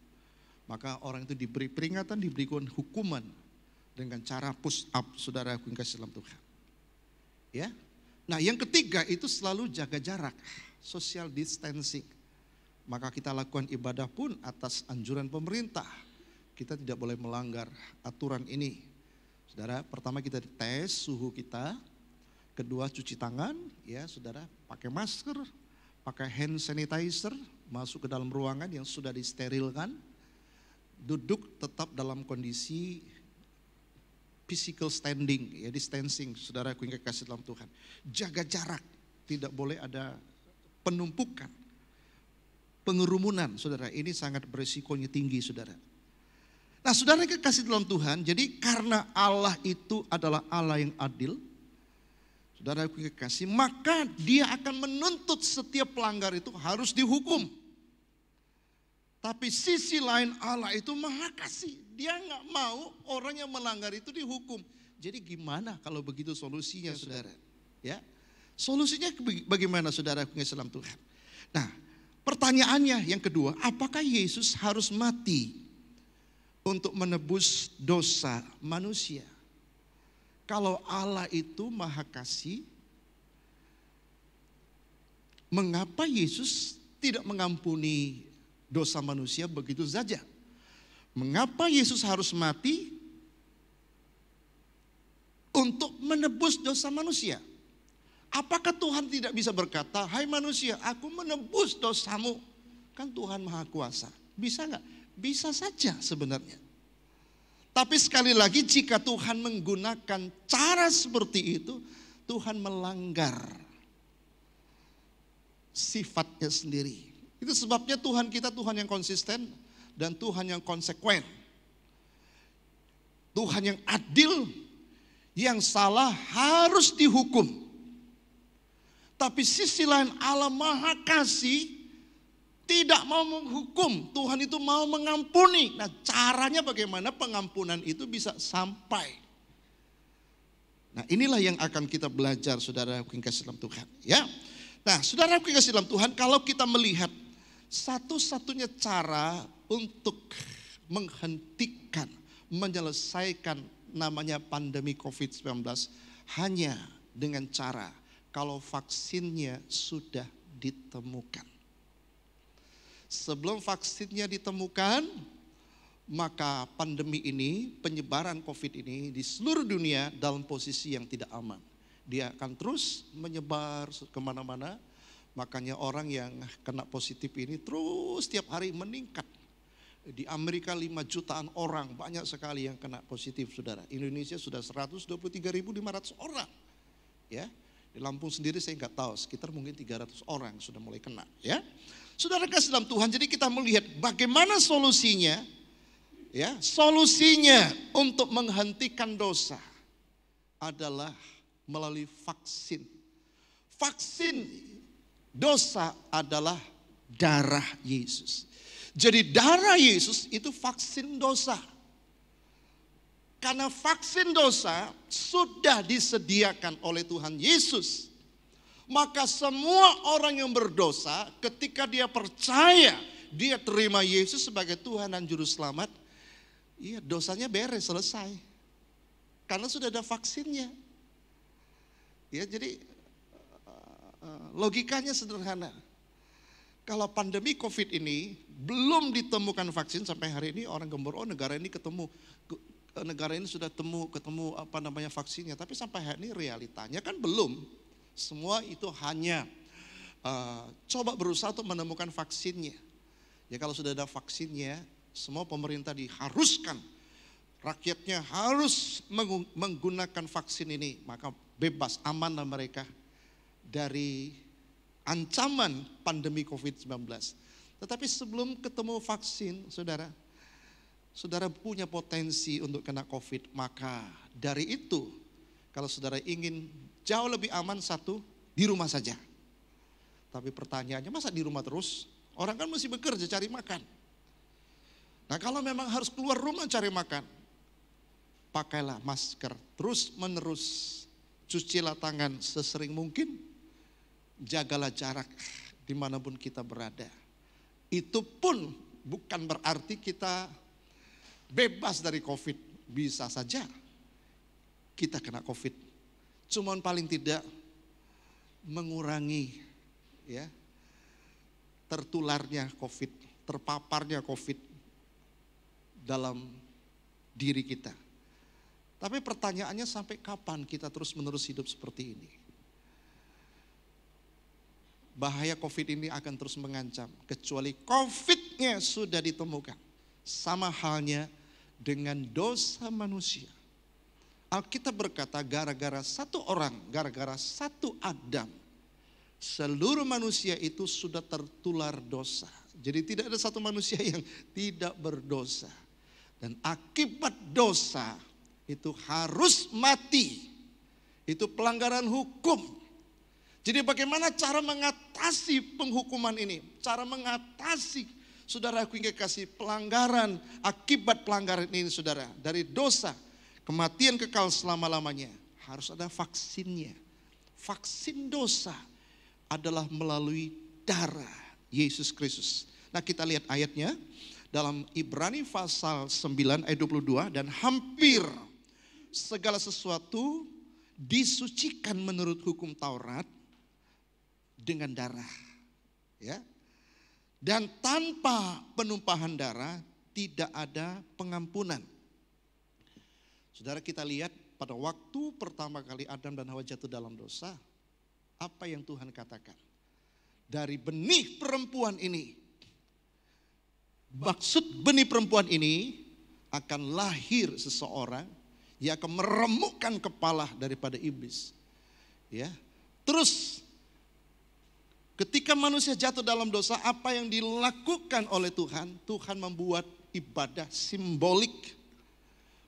Maka orang itu diberi peringatan, diberikan hukuman dengan cara push up, saudara aku yang kasih dalam Tuhan. Ya. Nah, yang ketiga itu selalu jaga jarak, social distancing. Maka kita lakukan ibadah pun atas anjuran pemerintah. Kita tidak boleh melanggar aturan ini. Saudara, pertama kita tes suhu kita, kedua cuci tangan, ya saudara, pakai masker, pakai hand sanitizer, masuk ke dalam ruangan yang sudah disterilkan, duduk tetap dalam kondisi physical standing, ya distancing, saudara aku yang kasih dalam Tuhan. Jaga jarak, tidak boleh ada penumpukan, pengerumunan, saudara. Ini sangat berisikonya tinggi, saudara. Nah, saudara yang kasih dalam Tuhan, jadi karena Allah itu adalah Allah yang adil, saudara aku yang kasih, maka Dia akan menuntut setiap pelanggar itu harus dihukum. Tapi sisi lain Allah itu Maha Kasih. Dia nggak mau orang yang melanggar itu dihukum. Jadi gimana kalau begitu solusinya, saudara? Ya, solusinya bagaimana, saudara dalam Tuhan? Nah, pertanyaannya yang kedua, apakah Yesus harus mati untuk menebus dosa manusia? Kalau Allah itu Maha Kasih, mengapa Yesus tidak mengampuni dosa manusia begitu saja? Mengapa Yesus harus mati untuk menebus dosa manusia? Apakah Tuhan tidak bisa berkata, hai manusia, aku menebus dosamu? Kan Tuhan Maha Kuasa. Bisa nggak? Bisa saja sebenarnya. Tapi sekali lagi, jika Tuhan menggunakan cara seperti itu, Tuhan melanggar sifatnya sendiri. Itu sebabnya Tuhan kita Tuhan yang konsisten dan Tuhan yang konsekuen. Tuhan yang adil, yang salah harus dihukum. Tapi sisi lain Allah Maha Kasih tidak mau menghukum. Tuhan itu mau mengampuni. Nah, caranya bagaimana pengampunan itu bisa sampai. Nah, inilah yang akan kita belajar, saudara yang kasih dalam Tuhan. Ya. Nah, saudara yang kasih dalam Tuhan, kalau kita melihat satu-satunya cara untuk menghentikan, menyelesaikan namanya pandemi COVID-19 hanya dengan cara kalau vaksinnya sudah ditemukan. Sebelum vaksinnya ditemukan, maka pandemi ini, penyebaran COVID ini di seluruh dunia dalam posisi yang tidak aman. Dia akan terus menyebar kemana-mana, makanya orang yang kena positif ini terus setiap hari meningkat. Di Amerika 5 jutaan orang, banyak sekali yang kena positif, saudara. Indonesia sudah 123.500 orang. Ya, di Lampung sendiri saya nggak tahu, sekitar mungkin 300 orang sudah mulai kena. Ya, saudara kasih dalam Tuhan, jadi kita melihat bagaimana solusinya. Ya, solusinya untuk menghentikan dosa adalah melalui vaksin. Vaksin dosa adalah darah Yesus. Jadi darah Yesus itu vaksin dosa. Karena vaksin dosa sudah disediakan oleh Tuhan Yesus. Maka semua orang yang berdosa ketika dia percaya, dia terima Yesus sebagai Tuhan dan Juru Selamat, iya, dosanya beres, selesai. Karena sudah ada vaksinnya. Ya, jadi logikanya sederhana. Kalau pandemi COVID ini belum ditemukan vaksin sampai hari ini, orang gembor, oh negara ini negara ini sudah ketemu vaksinnya. Tapi sampai hari ini realitanya kan belum. Semua itu hanya coba berusaha untuk menemukan vaksinnya. Ya, kalau sudah ada vaksinnya, semua pemerintah diharuskan, rakyatnya harus menggunakan vaksin ini, maka bebas, amanlah mereka dari ancaman pandemi COVID-19. Tetapi sebelum ketemu vaksin, saudara punya potensi untuk kena COVID, maka dari itu, kalau saudara ingin jauh lebih aman, satu, di rumah saja. Tapi pertanyaannya, masa di rumah terus? Orang kan mesti bekerja cari makan. Nah, kalau memang harus keluar rumah cari makan, pakailah masker terus menerus, cucilah tangan sesering mungkin, jagalah jarak dimanapun kita berada. Itu pun bukan berarti kita bebas dari COVID, bisa saja kita kena COVID. Cuman paling tidak mengurangi ya tertularnya COVID, terpaparnya COVID dalam diri kita. Tapi pertanyaannya, sampai kapan kita terus-menerus hidup seperti ini? Bahaya COVID ini akan terus mengancam, kecuali COVID-nya sudah ditemukan. Sama halnya dengan dosa manusia. Alkitab berkata, gara-gara satu orang, gara-gara satu Adam, seluruh manusia itu sudah tertular dosa. Jadi tidak ada satu manusia yang tidak berdosa. Dan akibat dosa itu harus mati. Itu pelanggaran hukum. Jadi bagaimana cara mengatasi penghukuman ini? Cara mengatasi, saudaraku yang kekasih, pelanggaran, akibat pelanggaran ini, saudara. Dari dosa, kematian kekal selama-lamanya. Harus ada vaksinnya. Vaksin dosa adalah melalui darah Yesus Kristus. Nah, kita lihat ayatnya dalam Ibrani pasal 9 ayat 22. Dan hampir segala sesuatu disucikan menurut hukum Taurat dengan darah, ya. Dan tanpa penumpahan darah tidak ada pengampunan. Saudara, kita lihat pada waktu pertama kali Adam dan Hawa jatuh dalam dosa, apa yang Tuhan katakan? Dari benih perempuan ini, maksud benih perempuan ini akan lahir seseorang yang akan meremukkan kepala daripada iblis. Ya. Terus Ketika manusia jatuh dalam dosa, apa yang dilakukan oleh Tuhan? Tuhan membuat ibadah simbolik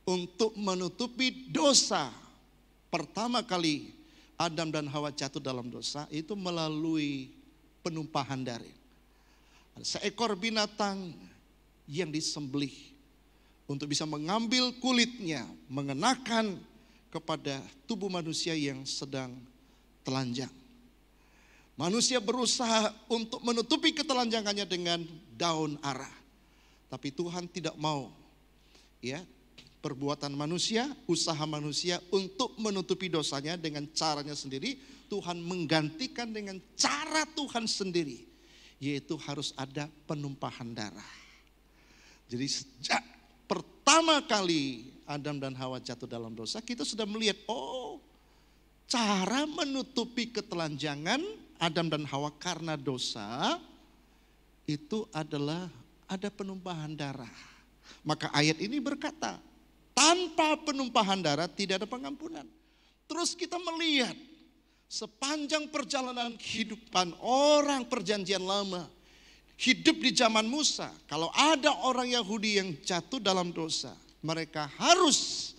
untuk menutupi dosa. Pertama kali Adam dan Hawa jatuh dalam dosa itu melalui penumpahan darah. Seekor binatang yang disembelih untuk bisa mengambil kulitnya, mengenakan kepada tubuh manusia yang sedang telanjang. Manusia berusaha untuk menutupi ketelanjangannya dengan daun ara. Tapi Tuhan tidak mau, ya, perbuatan manusia, usaha manusia untuk menutupi dosanya dengan caranya sendiri. Tuhan menggantikan dengan cara Tuhan sendiri, yaitu harus ada penumpahan darah. Jadi sejak pertama kali Adam dan Hawa jatuh dalam dosa, kita sudah melihat, oh, cara menutupi ketelanjangan Adam dan Hawa karena dosa itu adalah ada penumpahan darah. Maka ayat ini berkata, tanpa penumpahan darah tidak ada pengampunan. Terus kita melihat sepanjang perjalanan kehidupan orang perjanjian lama, hidup di zaman Musa, kalau ada orang Yahudi yang jatuh dalam dosa, mereka harus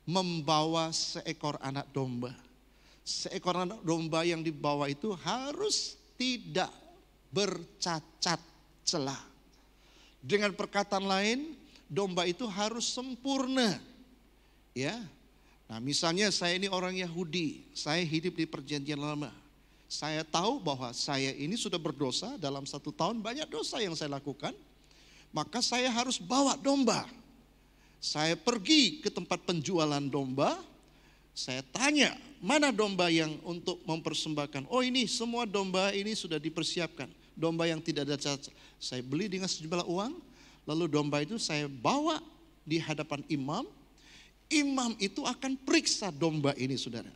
membawa seekor anak domba. Seekor anak domba yang dibawa itu harus tidak bercacat celah. Dengan perkataan lain, domba itu harus sempurna. Ya. Nah, misalnya saya ini orang Yahudi, saya hidup di perjanjian lama. Saya tahu bahwa saya ini sudah berdosa, dalam 1 tahun banyak dosa yang saya lakukan. Maka saya harus bawa domba. Saya pergi ke tempat penjualan domba. Saya tanya, mana domba yang untuk mempersembahkan? Oh, ini semua domba ini sudah dipersiapkan. Domba yang tidak ada cacat. Saya beli dengan sejumlah uang. Lalu domba itu saya bawa di hadapan imam. Imam itu akan periksa domba ini, saudara.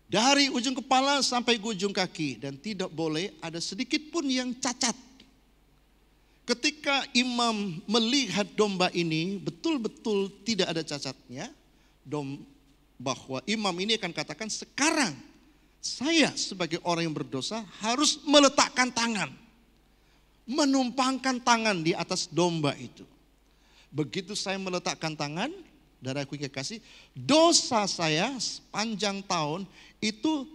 Dari ujung kepala sampai ke ujung kaki. Dan tidak boleh ada sedikit pun yang cacat. Ketika imam melihat domba ini betul-betul tidak ada cacatnya, bahwa imam ini akan katakan, sekarang saya sebagai orang yang berdosa harus meletakkan tangan, menumpangkan tangan di atas domba itu. Begitu saya meletakkan tangan, saudaraku yang kekasih, dosa saya sepanjang tahun itu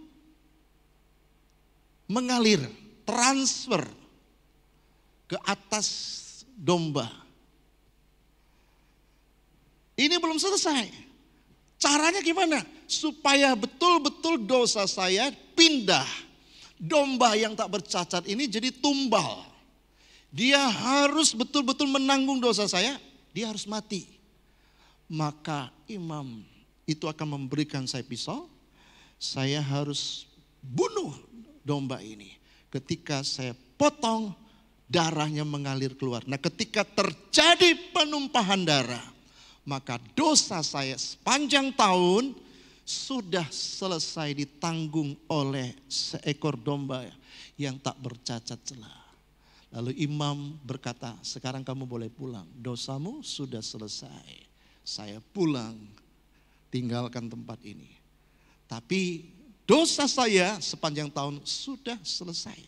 mengalir, transfer ke atas domba. Ini belum selesai. Caranya gimana? Supaya betul-betul dosa saya pindah. Domba yang tak bercacat ini jadi tumbal. Dia harus betul-betul menanggung dosa saya. Dia harus mati. Maka imam itu akan memberikan saya pisau. Saya harus bunuh domba ini. Ketika saya potong, darahnya mengalir keluar. Nah, ketika terjadi penumpahan darah, maka dosa saya sepanjang tahun sudah selesai ditanggung oleh seekor domba yang tak bercacat celah. Lalu imam berkata, sekarang kamu boleh pulang, dosamu sudah selesai. Saya pulang, tinggalkan tempat ini. Tapi dosa saya sepanjang tahun sudah selesai.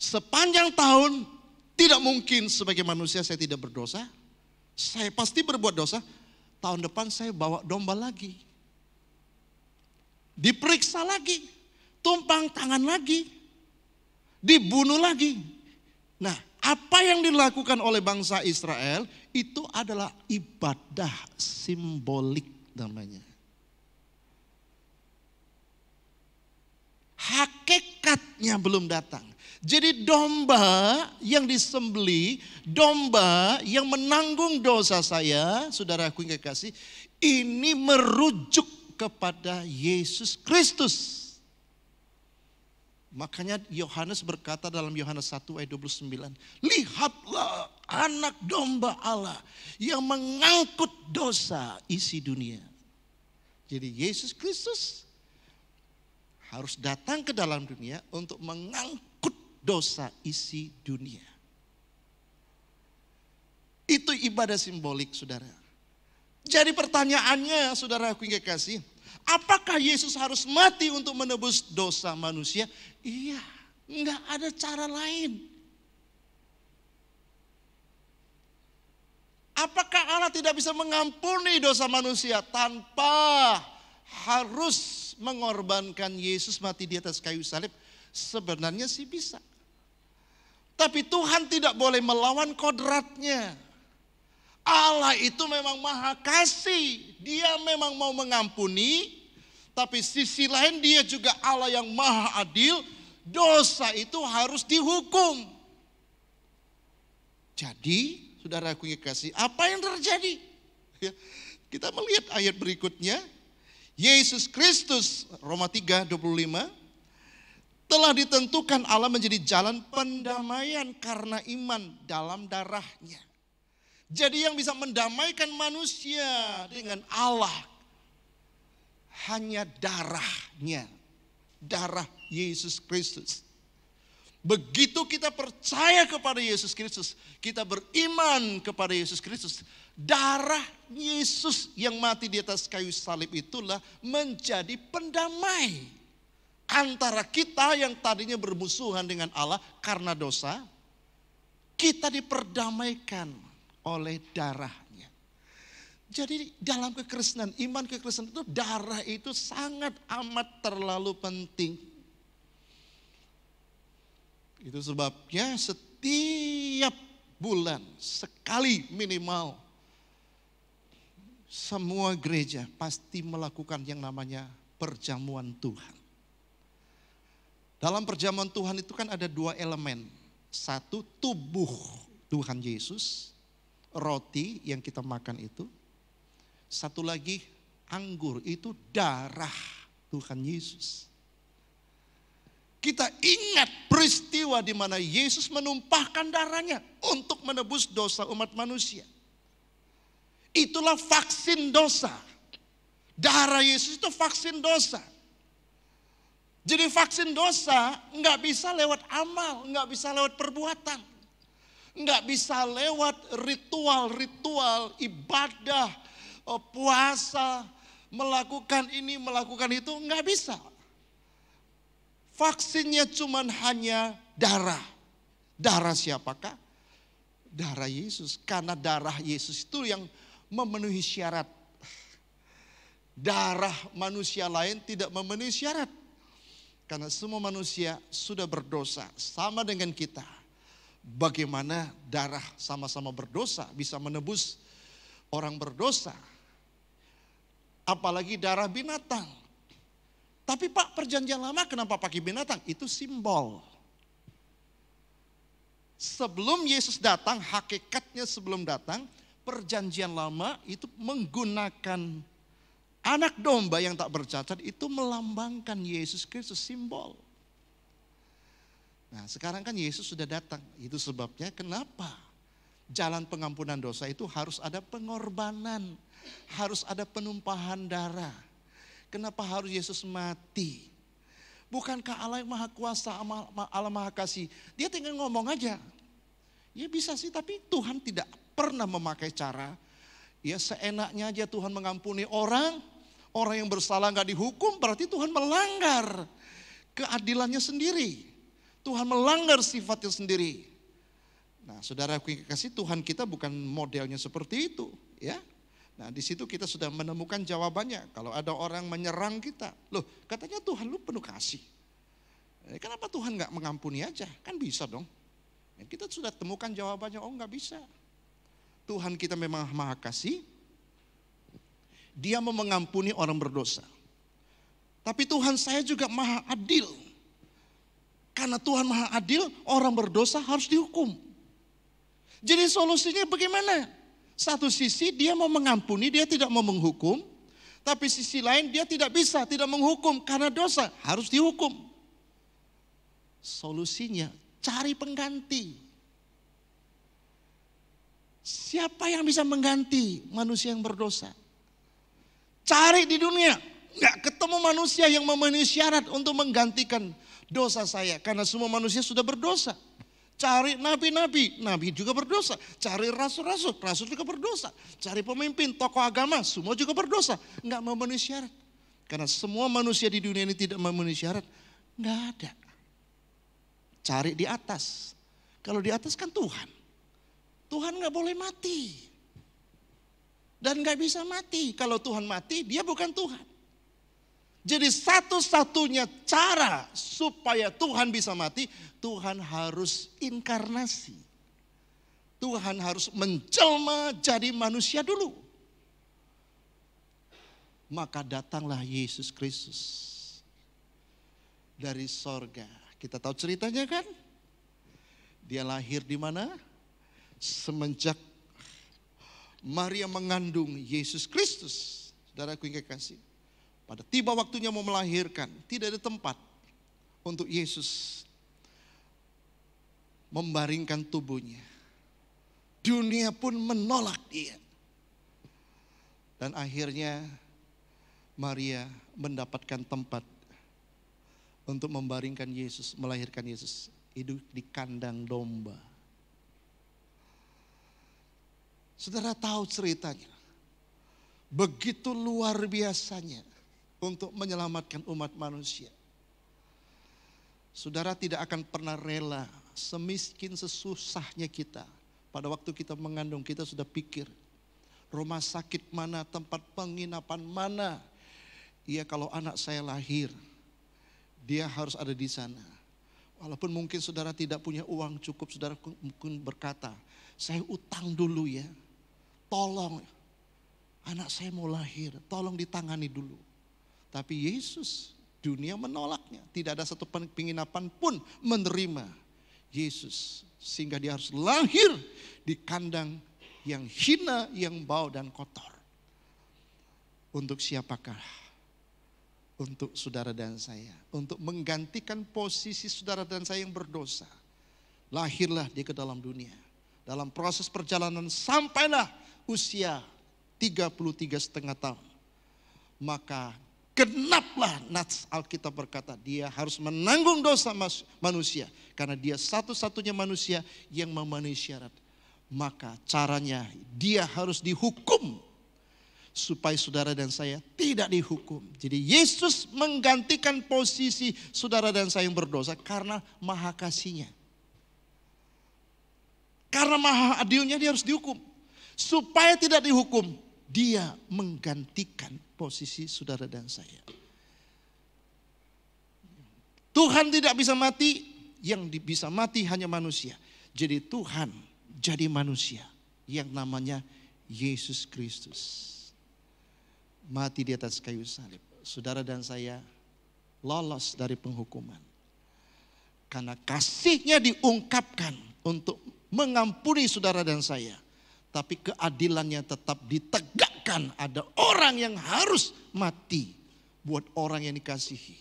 Sepanjang tahun tidak mungkin sebagai manusia saya tidak berdosa. Saya pasti berbuat dosa. Tahun depan saya bawa domba lagi. Diperiksa lagi. Tumpang tangan lagi. Dibunuh lagi. Nah, apa yang dilakukan oleh bangsa Israel itu adalah ibadah simbolik namanya. Hakikatnya belum datang. Jadi domba yang disembelih, domba yang menanggung dosa saya, saudaraku yang kekasih, ini merujuk kepada Yesus Kristus. Makanya Yohanes berkata dalam Yohanes 1 ayat 29, lihatlah anak domba Allah yang mengangkut dosa isi dunia. Jadi Yesus Kristus harus datang ke dalam dunia untuk mengangkut dosa isi dunia. Itu ibadah simbolik, saudara. Jadi pertanyaannya, saudaraku yang kekasih, apakah Yesus harus mati untuk menebus dosa manusia? Iya, enggak ada cara lain. Apakah Allah tidak bisa mengampuni dosa manusia tanpa harus mengorbankan Yesus mati di atas kayu salib? Sebenarnya sih bisa. Tapi Tuhan tidak boleh melawan kodratnya. Allah itu memang maha kasih. Dia memang mau mengampuni. Tapi sisi lain dia juga Allah yang maha adil. Dosa itu harus dihukum. Jadi saudaraku yang kasih, apa yang terjadi? Ya, kita melihat ayat berikutnya. Yesus Kristus, Roma 3:25, telah ditentukan Allah menjadi jalan pendamaian karena iman dalam darahnya. Jadi yang bisa mendamaikan manusia dengan Allah hanya darahnya, darah Yesus Kristus. Begitu kita percaya kepada Yesus Kristus, kita beriman kepada Yesus Kristus, darah Yesus yang mati di atas kayu salib itulah menjadi pendamai antara kita yang tadinya bermusuhan dengan Allah karena dosa. Kita diperdamaikan oleh darahnya. Jadi dalam kekristenan, iman kekristenan itu darah itu sangat amat terlalu penting. Itu sebabnya setiap bulan sekali minimal semua gereja pasti melakukan yang namanya perjamuan Tuhan. Dalam perjamuan Tuhan itu kan ada dua elemen. Satu, tubuh Tuhan Yesus, roti yang kita makan itu. Satu lagi, anggur, itu darah Tuhan Yesus. Kita ingat peristiwa di mana Yesus menumpahkan darahnya untuk menebus dosa umat manusia. Itulah vaksin dosa. Darah Yesus itu vaksin dosa. Jadi vaksin dosa nggak bisa lewat amal, nggak bisa lewat perbuatan. Nggak bisa lewat ritual-ritual, ibadah, puasa, melakukan ini, melakukan itu, nggak bisa. Vaksinnya cuman hanya darah. Darah siapakah? Darah Yesus. Karena darah Yesus itu yang memenuhi syarat. Darah manusia lain tidak memenuhi syarat. Karena semua manusia sudah berdosa sama dengan kita. Bagaimana darah sama-sama berdosa bisa menebus orang berdosa. Apalagi darah binatang. Tapi Pak, perjanjian lama kenapa pakai binatang? Itu simbol. Sebelum Yesus datang, hakikatnya sebelum datang, perjanjian lama itu menggunakan anak domba yang tak bercacat, itu melambangkan Yesus Kristus, simbol. Nah sekarang kan Yesus sudah datang, itu sebabnya kenapa jalan pengampunan dosa itu harus ada pengorbanan, harus ada penumpahan darah. Kenapa harus Yesus mati? Bukankah Allah yang maha kuasa, Allah maha kasih, dia tinggal ngomong aja. Ya bisa sih, tapi Tuhan tidak pernah memakai cara, ya seenaknya aja Tuhan mengampuni orang yang bersalah gak dihukum, berarti Tuhan melanggar keadilannya sendiri. Tuhan melanggar sifatnya sendiri. Nah saudaraku yang kekasih, Tuhan kita bukan modelnya seperti itu, ya. Nah di situ kita sudah menemukan jawabannya. Kalau ada orang menyerang kita, loh katanya Tuhan lu penuh kasih. Kenapa Tuhan gak mengampuni aja? Kan bisa dong. Kita sudah temukan jawabannya, oh gak bisa. Tuhan kita memang maha kasih. Dia mau mengampuni orang berdosa. Tapi Tuhan saya juga maha adil. Karena Tuhan maha adil, orang berdosa harus dihukum. Jadi solusinya bagaimana? Satu sisi dia mau mengampuni, dia tidak mau menghukum. Tapi sisi lain dia tidak bisa, tidak menghukum karena dosa, harus dihukum. Solusinya cari pengganti. Siapa yang bisa mengganti manusia yang berdosa? Cari di dunia, nggak ketemu manusia yang memenuhi syarat untuk menggantikan dosa saya. Karena semua manusia sudah berdosa. Cari nabi-nabi, nabi juga berdosa. Cari rasul-rasul, rasul juga berdosa. Cari pemimpin, tokoh agama, semua juga berdosa. Enggak memenuhi syarat. Karena semua manusia di dunia ini tidak memenuhi syarat. Enggak ada. Cari di atas. Kalau di atas kan Tuhan. Tuhan enggak boleh mati. Dan enggak bisa mati. Kalau Tuhan mati, dia bukan Tuhan. Jadi satu-satunya cara supaya Tuhan bisa mati, Tuhan harus inkarnasi. Tuhan harus menjelma jadi manusia dulu. Maka datanglah Yesus Kristus dari sorga. Kita tahu ceritanya kan? Dia lahir di mana? Semenjak Maria mengandung Yesus Kristus. Saudaraku yang kekasih. Pada tiba waktunya mau melahirkan, tidak ada tempat untuk Yesus membaringkan tubuhnya. Dunia pun menolak dia. Dan akhirnya Maria mendapatkan tempat untuk membaringkan Yesus, melahirkan Yesus. Hidup di kandang domba. Saudara tahu ceritanya. Begitu luar biasanya untuk menyelamatkan umat manusia. Saudara tidak akan pernah rela semiskin sesusahnya kita. Pada waktu kita mengandung kita sudah pikir rumah sakit mana, tempat penginapan mana. Iya kalau anak saya lahir dia harus ada di sana. Walaupun mungkin saudara tidak punya uang cukup, saudara mungkin berkata, saya utang dulu ya. Tolong anak saya mau lahir, tolong ditangani dulu. Tapi Yesus, dunia menolaknya. Tidak ada satu penginapan pun menerima Yesus. Sehingga dia harus lahir di kandang yang hina, yang bau dan kotor. Untuk siapakah? Untuk saudara dan saya. Untuk menggantikan posisi saudara dan saya yang berdosa. Lahirlah dia ke dalam dunia. Dalam proses perjalanan sampailah usia 33,5 tahun. Maka genaplah nats Alkitab berkata dia harus menanggung dosa manusia. Karena dia satu-satunya manusia yang memenuhi syarat. Maka caranya dia harus dihukum. Supaya saudara dan saya tidak dihukum. Jadi Yesus menggantikan posisi saudara dan saya yang berdosa karena maha kasihnya. Karena maha adilnya dia harus dihukum. Supaya tidak dihukum, dia menggantikan posisi saudara dan saya. Tuhan tidak bisa mati, yang bisa mati hanya manusia. Jadi Tuhan jadi manusia yang namanya Yesus Kristus. Mati di atas kayu salib. Saudara dan saya lolos dari penghukuman. Karena kasihnya diungkapkan untuk mengampuni saudara dan saya. Tapi keadilannya tetap ditegakkan. Ada orang yang harus mati buat orang yang dikasihi.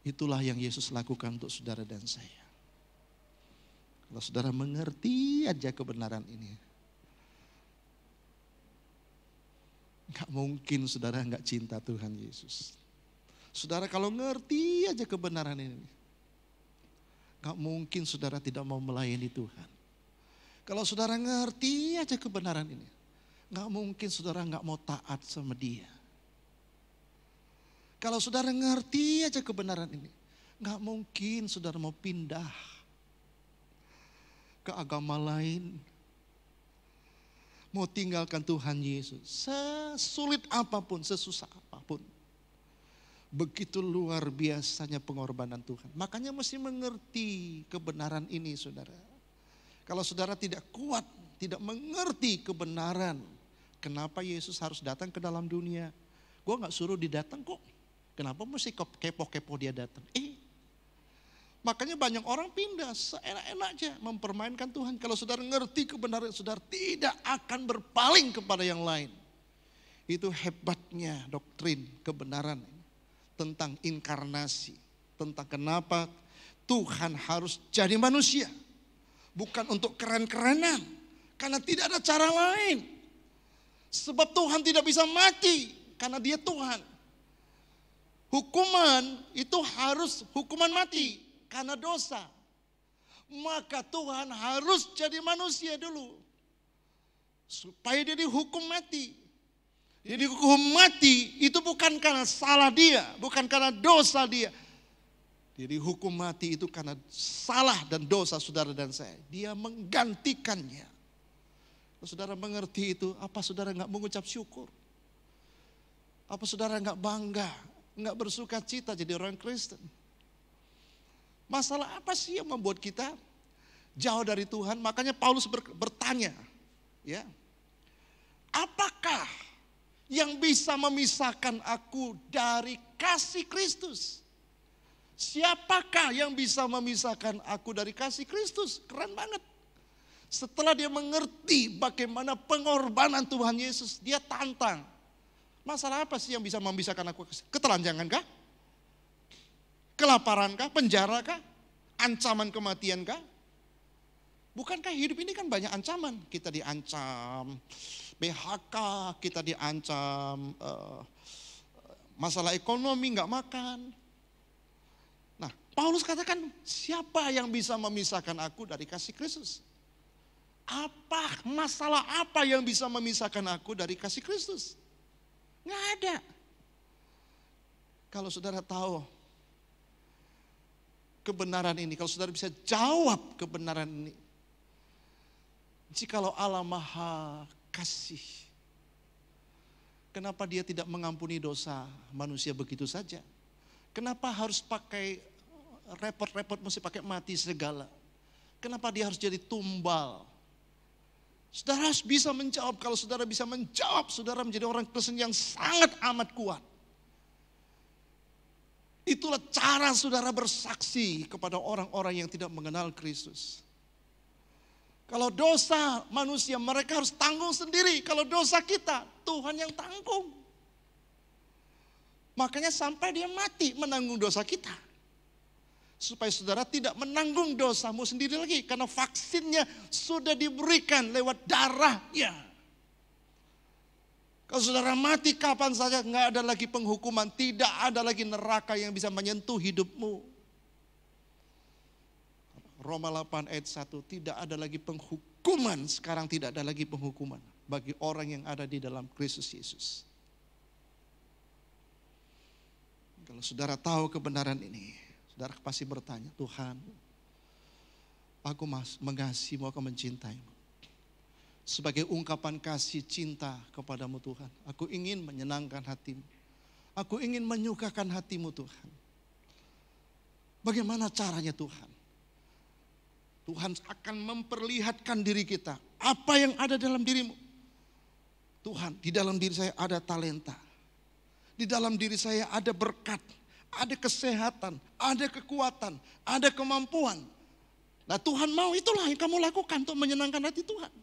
Itulah yang Yesus lakukan untuk saudara dan saya. Kalau saudara mengerti aja kebenaran ini. Gak mungkin saudara gak cinta Tuhan Yesus. Saudara kalau ngerti aja kebenaran ini. Gak mungkin saudara tidak mau melayani Tuhan. Kalau saudara ngerti aja kebenaran ini. Gak mungkin saudara gak mau taat sama dia. Kalau saudara ngerti aja kebenaran ini. Gak mungkin saudara mau pindah ke agama lain. Mau tinggalkan Tuhan Yesus. Sesulit apapun, sesusah apapun. Begitu luar biasanya pengorbanan Tuhan. Makanya mesti mengerti kebenaran ini saudara. Kalau saudara tidak kuat, tidak mengerti kebenaran. Kenapa Yesus harus datang ke dalam dunia? Gue gak suruh dia datang kok. Kenapa mesti kepo-kepo dia datang? Makanya banyak orang pindah seenak-enaknya mempermainkan Tuhan. Kalau saudara ngerti kebenaran, saudara tidak akan berpaling kepada yang lain. Itu hebatnya doktrin kebenaran tentang inkarnasi. Tentang kenapa Tuhan harus jadi manusia. Bukan untuk keren-kerenan. Karena tidak ada cara lain. Sebab Tuhan tidak bisa mati karena dia Tuhan. Hukuman itu harus hukuman mati. Karena dosa. maka Tuhan harus jadi manusia dulu. Supaya dia dihukum mati. Jadi hukum mati itu bukan karena salah dia, bukan karena dosa dia. Jadi hukum mati itu karena salah dan dosa saudara dan saya. Dia menggantikannya. Kalau saudara mengerti itu, apa saudara nggak mengucap syukur? Apa saudara nggak bangga, nggak bersuka cita jadi orang Kristen? Masalah apa sih yang membuat kita jauh dari Tuhan? Makanya Paulus bertanya, ya, apakah yang bisa memisahkan aku dari kasih Kristus? Siapakah yang bisa memisahkan aku dari kasih Kristus? Keren banget. Setelah dia mengerti bagaimana pengorbanan Tuhan Yesus, dia tantang. Masalah apa sih yang bisa memisahkan aku? Ketelanjangan kah? Kelaparan kah? Penjara kah? Ancaman kematian kah? Bukankah hidup ini kan banyak ancaman? Kita diancam PHK, kita diancam masalah ekonomi, nggak makan. Nah, Paulus katakan, siapa yang bisa memisahkan aku dari kasih Kristus? Masalah apa yang bisa memisahkan aku dari kasih Kristus? Nggak ada. Kalau saudara tahu kebenaran ini, kalau saudara bisa jawab kebenaran ini, jikalau Allah Maha Kasih, kenapa dia tidak mengampuni dosa manusia begitu saja? Kenapa harus pakai repot-repot, mesti pakai mati segala? Kenapa dia harus jadi tumbal? Saudara harus bisa menjawab. Kalau saudara bisa menjawab, saudara menjadi orang Kristen yang sangat amat kuat. Itulah cara saudara bersaksi kepada orang-orang yang tidak mengenal Kristus. Kalau dosa manusia, mereka harus tanggung sendiri. Kalau dosa kita, Tuhan yang tanggung. Makanya sampai dia mati menanggung dosa kita. Supaya saudara tidak menanggung dosamu sendiri lagi. Karena vaksinnya sudah diberikan lewat darahnya. Kalau saudara mati kapan saja, nggak ada lagi penghukuman. Tidak ada lagi neraka yang bisa menyentuh hidupmu. Roma 8 ayat 1, tidak ada lagi penghukuman, sekarang tidak ada lagi penghukuman bagi orang yang ada di dalam Kristus Yesus. Kalau saudara tahu kebenaran ini, saudara pasti bertanya, Tuhan, aku mengasihimu, aku mencintaimu. Sebagai ungkapan kasih cinta kepadamu Tuhan, aku ingin menyenangkan hatimu. Aku ingin menyukakan hatimu Tuhan. Bagaimana caranya Tuhan? Tuhan akan memperlihatkan diri kita. Apa yang ada dalam dirimu? Tuhan, di dalam diri saya ada talenta. Di dalam diri saya ada berkat, ada kesehatan, ada kekuatan, ada kemampuan. Nah Tuhan mau, itulah yang kamu lakukan untuk menyenangkan hati Tuhan.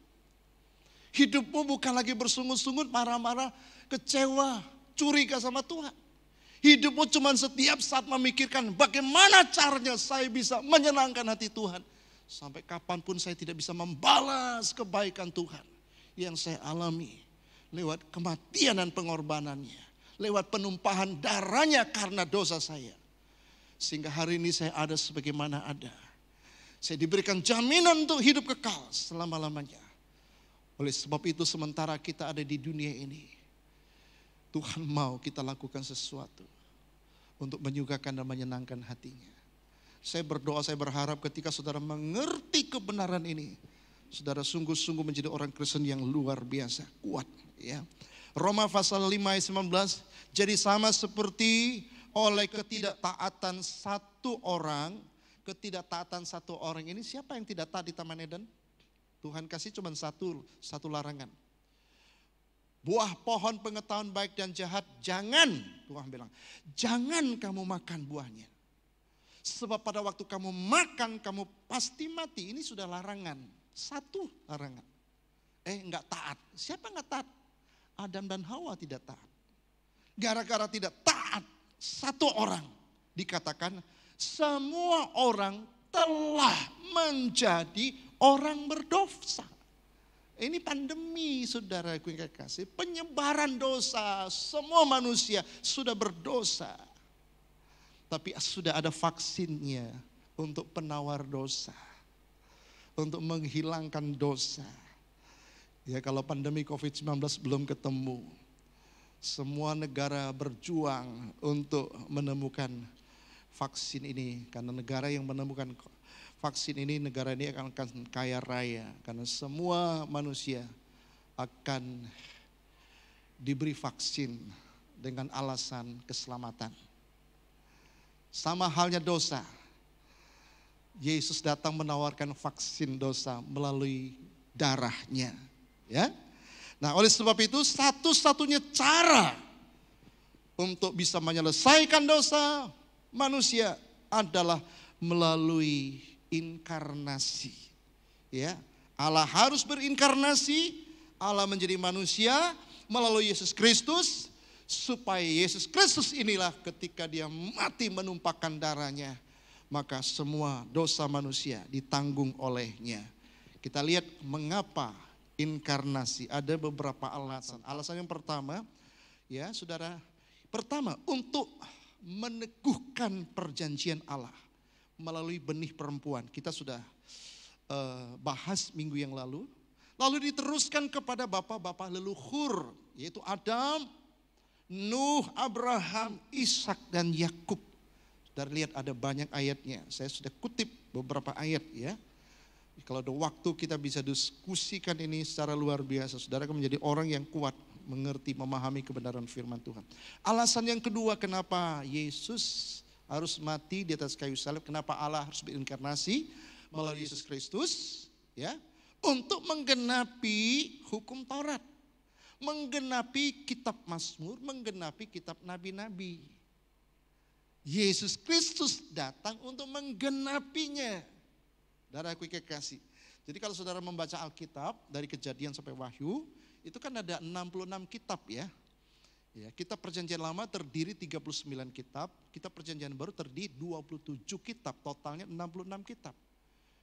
Hidupmu bukan lagi bersungut-sungut, marah-marah, kecewa, curiga sama Tuhan. Hidupmu cuma setiap saat memikirkan bagaimana caranya saya bisa menyenangkan hati Tuhan. Sampai kapanpun saya tidak bisa membalas kebaikan Tuhan yang saya alami lewat kematian dan pengorbanannya, lewat penumpahan darahnya karena dosa saya. Sehingga hari ini saya ada sebagaimana ada. Saya diberikan jaminan untuk hidup kekal selama-lamanya. Oleh sebab itu sementara kita ada di dunia ini, Tuhan mau kita lakukan sesuatu untuk menyukakan dan menyenangkan hatinya. Saya berdoa, saya berharap ketika saudara mengerti kebenaran ini, saudara sungguh-sungguh menjadi orang Kristen yang luar biasa, kuat. Ya. Roma pasal 5 ayat 19, jadi sama seperti oleh ketidaktaatan satu orang ini, siapa yang tidak taat di Taman Eden? Tuhan kasih cuma satu larangan. Buah pohon pengetahuan baik dan jahat, jangan, Tuhan bilang, jangan kamu makan buahnya. Sebab pada waktu kamu makan, kamu pasti mati. Ini sudah larangan. Satu larangan. Enggak taat. Siapa enggak taat? Adam dan Hawa tidak taat. Gara-gara tidak taat, satu orang dikatakan semua orang telah menjadi orang berdosa. Ini pandemi saudaraku yang kekasih. Penyebaran dosa. Semua manusia sudah berdosa. Tapi sudah ada vaksinnya untuk penawar dosa. untuk menghilangkan dosa. Ya, kalau pandemi COVID-19 belum ketemu, semua negara berjuang untuk menemukan vaksin ini. Karena negara yang menemukan vaksin ini, negara ini akan kaya raya. Karena semua manusia akan diberi vaksin dengan alasan keselamatan. Sama halnya dosa. Yesus datang menawarkan vaksin dosa melalui darahnya. Ya. Nah, oleh sebab itu satu-satunya cara untuk bisa menyelesaikan dosa manusia adalah melalui inkarnasi. Ya, Allah harus berinkarnasi, Allah menjadi manusia melalui Yesus Kristus, supaya Yesus Kristus inilah ketika dia mati menumpahkan darahnya, maka semua dosa manusia ditanggung olehnya. Kita lihat mengapa inkarnasi, ada beberapa alasan. Alasan yang pertama, ya saudara, pertama untuk meneguhkan perjanjian Allah melalui benih perempuan. Kita sudah bahas minggu yang lalu. Lalu diteruskan kepada bapak-bapak leluhur, yaitu Adam, Nuh, Abraham, Ishak dan Yakub. Saudara lihat ada banyak ayatnya. Saya sudah kutip beberapa ayat ya. Kalau ada waktu kita bisa diskusikan ini secara luar biasa. Saudara akan menjadi orang yang kuat, mengerti, memahami kebenaran firman Tuhan. Alasan yang kedua kenapa Yesus harus mati di atas kayu salib, kenapa Allah harus berinkarnasi melalui Yesus Kristus, ya, untuk menggenapi hukum Taurat, menggenapi kitab Mazmur, menggenapi kitab nabi-nabi. Yesus Kristus datang untuk menggenapinya. Saudaraku kekasih. Jadi kalau saudara membaca Alkitab dari Kejadian sampai Wahyu, itu kan ada 66 kitab ya. Ya, kitab Perjanjian Lama terdiri 39 kitab, kitab Perjanjian Baru terdiri 27 kitab, totalnya 66 kitab.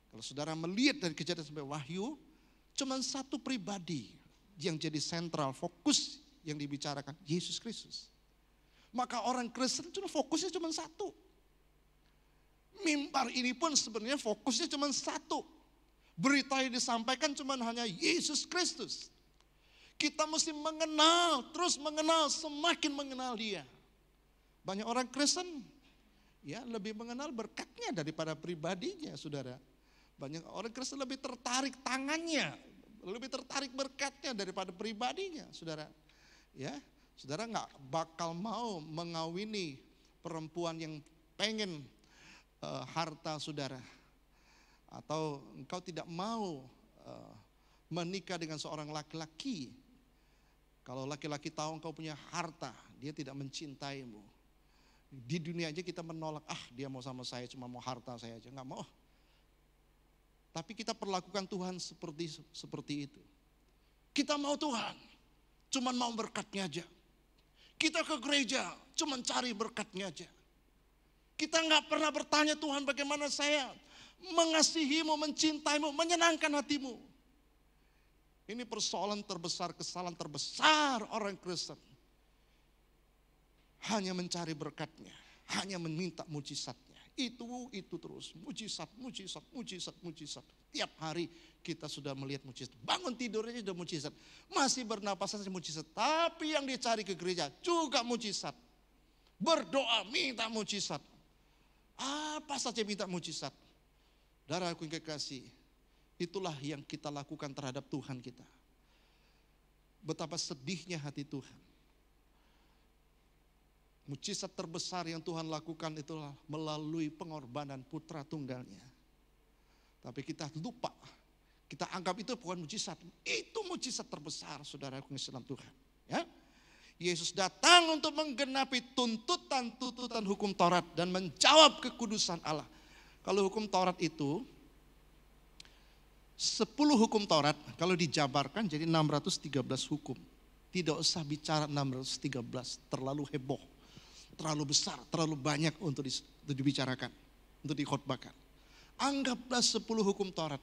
Kalau saudara melihat dari Kejadian sampai Wahyu, cuma satu pribadi yang jadi sentral, fokus yang dibicarakan, Yesus Kristus. Maka orang Kristen cuma fokusnya cuma satu. Mimbar ini pun sebenarnya fokusnya cuma satu. Berita yang disampaikan cuma hanya Yesus Kristus. Kita mesti mengenal, terus mengenal, semakin mengenal Dia. Banyak orang Kristen ya lebih mengenal berkatnya daripada pribadinya, saudara. Banyak orang Kristen lebih tertarik tangannya, lebih tertarik berkatnya daripada pribadinya, saudara. Ya, saudara nggak bakal mau mengawini perempuan yang pengen harta saudara, atau engkau tidak mau menikah dengan seorang laki-laki. Kalau laki-laki tahu engkau punya harta, dia tidak mencintaimu. Di dunia aja kita menolak, dia mau sama saya cuma mau harta saya aja, nggak mau. Tapi kita perlakukan Tuhan seperti itu. Kita mau Tuhan, cuma mau berkatnya aja. Kita ke gereja, cuma cari berkatnya aja. Kita nggak pernah bertanya, Tuhan bagaimana saya mengasihimu, mencintaimu, menyenangkan hatimu. Ini persoalan terbesar, kesalahan terbesar orang Kristen. Hanya mencari berkatnya, hanya meminta mujizatnya. Itu terus, mujizat. Tiap hari kita sudah melihat mujizat. Bangun tidurnya sudah mujizat. Masih bernapas saja mujizat. Tapi yang dicari ke gereja juga mujizat. Berdoa minta mujizat. Apa saja minta mujizat. Saudaraku yang kekasih, itulah yang kita lakukan terhadap Tuhan kita. Betapa sedihnya hati Tuhan. Mujizat terbesar yang Tuhan lakukan itulah melalui pengorbanan putra tunggalnya. Tapi kita lupa, kita anggap itu bukan mujizat. Itu mujizat terbesar, saudaraku yang dalam Tuhan. Ya, Yesus datang untuk menggenapi tuntutan hukum Taurat dan menjawab kekudusan Allah. Kalau hukum Taurat itu 10 hukum Taurat, kalau dijabarkan jadi 613 hukum. Tidak usah bicara 613, terlalu heboh, terlalu besar, terlalu banyak untuk dibicarakan, untuk dikhotbahkan. Anggaplah 10 hukum Taurat.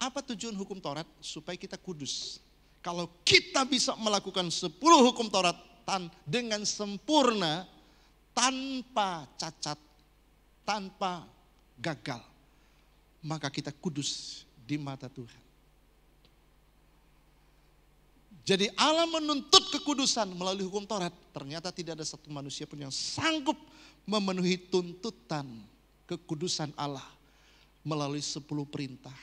Apa tujuan hukum Taurat? Supaya kita kudus. Kalau kita bisa melakukan 10 hukum Taurat dengan sempurna, tanpa cacat, tanpa gagal, maka kita kudus di mata Tuhan. Jadi Allah menuntut kekudusan melalui hukum Taurat. Ternyata tidak ada satu manusia pun yang sanggup memenuhi tuntutan kekudusan Allah melalui 10 perintah.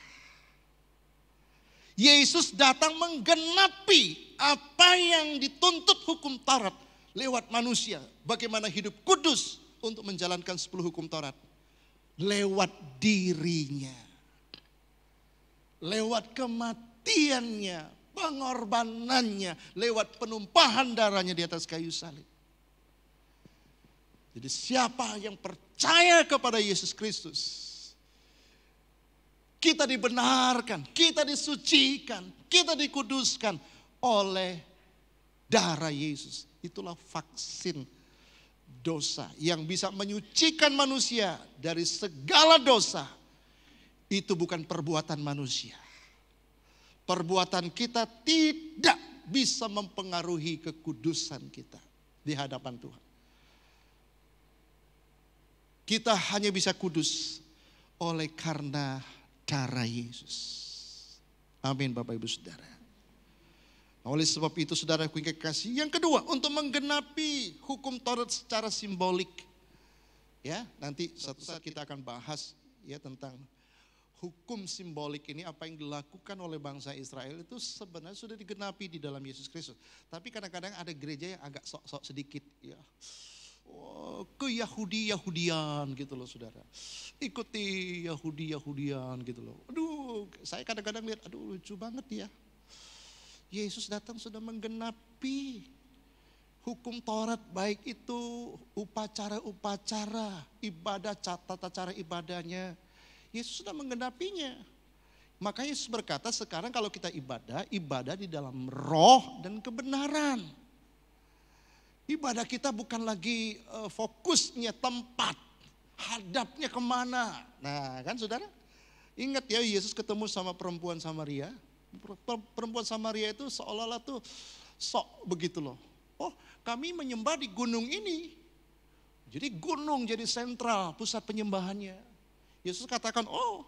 Yesus datang menggenapi apa yang dituntut hukum Taurat lewat manusia. Bagaimana hidup kudus untuk menjalankan 10 hukum Taurat. Lewat dirinya. Lewat kematiannya, pengorbanannya, lewat penumpahan darahnya di atas kayu salib. Jadi siapa yang percaya kepada Yesus Kristus, kita dibenarkan, kita disucikan, kita dikuduskan oleh darah Yesus. Itulah vaksin dosa yang bisa menyucikan manusia dari segala dosa. Itu bukan perbuatan manusia. Perbuatan kita tidak bisa mempengaruhi kekudusan kita di hadapan Tuhan. Kita hanya bisa kudus oleh karena darah Yesus. Amin Bapak Ibu Saudara. Oleh sebab itu saudara ku yang kekasih, yang kedua untuk menggenapi hukum Taurat secara simbolik. Ya, nanti suatu saat kita akan bahas ya tentang hukum simbolik ini, apa yang dilakukan oleh bangsa Israel itu sebenarnya sudah digenapi di dalam Yesus Kristus. Tapi kadang-kadang ada gereja yang agak sok-sok sedikit ya. Ke Yahudi-Yahudian gitu loh saudara. Ikuti Yahudi-Yahudian gitu loh. Aduh, saya kadang-kadang lihat, aduh lucu banget ya. Yesus datang sudah menggenapi hukum Taurat, baik itu upacara-upacara, ibadah, tata cara ibadahnya. Yesus sudah menggenapinya. Maka Yesus berkata sekarang kalau kita ibadah di dalam roh dan kebenaran. Ibadah kita bukan lagi fokusnya tempat, hadapnya kemana. Nah kan saudara, ingat ya Yesus ketemu sama perempuan Samaria. Perempuan Samaria itu seolah-olah tuh sok begitu loh. Oh kami menyembah di gunung ini. Jadi gunung jadi sentral pusat penyembahannya. Yesus katakan, oh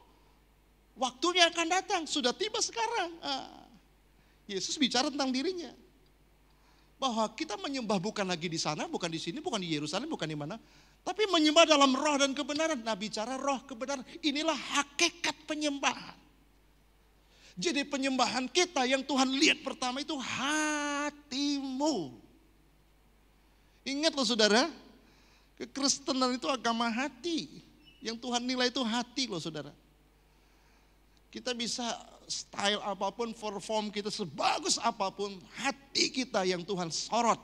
waktunya akan datang, sudah tiba sekarang. Yesus bicara tentang dirinya. Bahwa kita menyembah bukan lagi di sana, bukan di sini, bukan di Yerusalem, bukan di mana. Tapi menyembah dalam roh dan kebenaran. Nah bicara roh kebenaran, inilah hakikat penyembahan. Jadi penyembahan kita yang Tuhan lihat pertama itu hatimu. Ingat loh saudara, kekristenan itu agama hati. Yang Tuhan nilai itu hati loh saudara. Kita bisa style apapun, perform kita sebagus apapun, hati kita yang Tuhan sorot.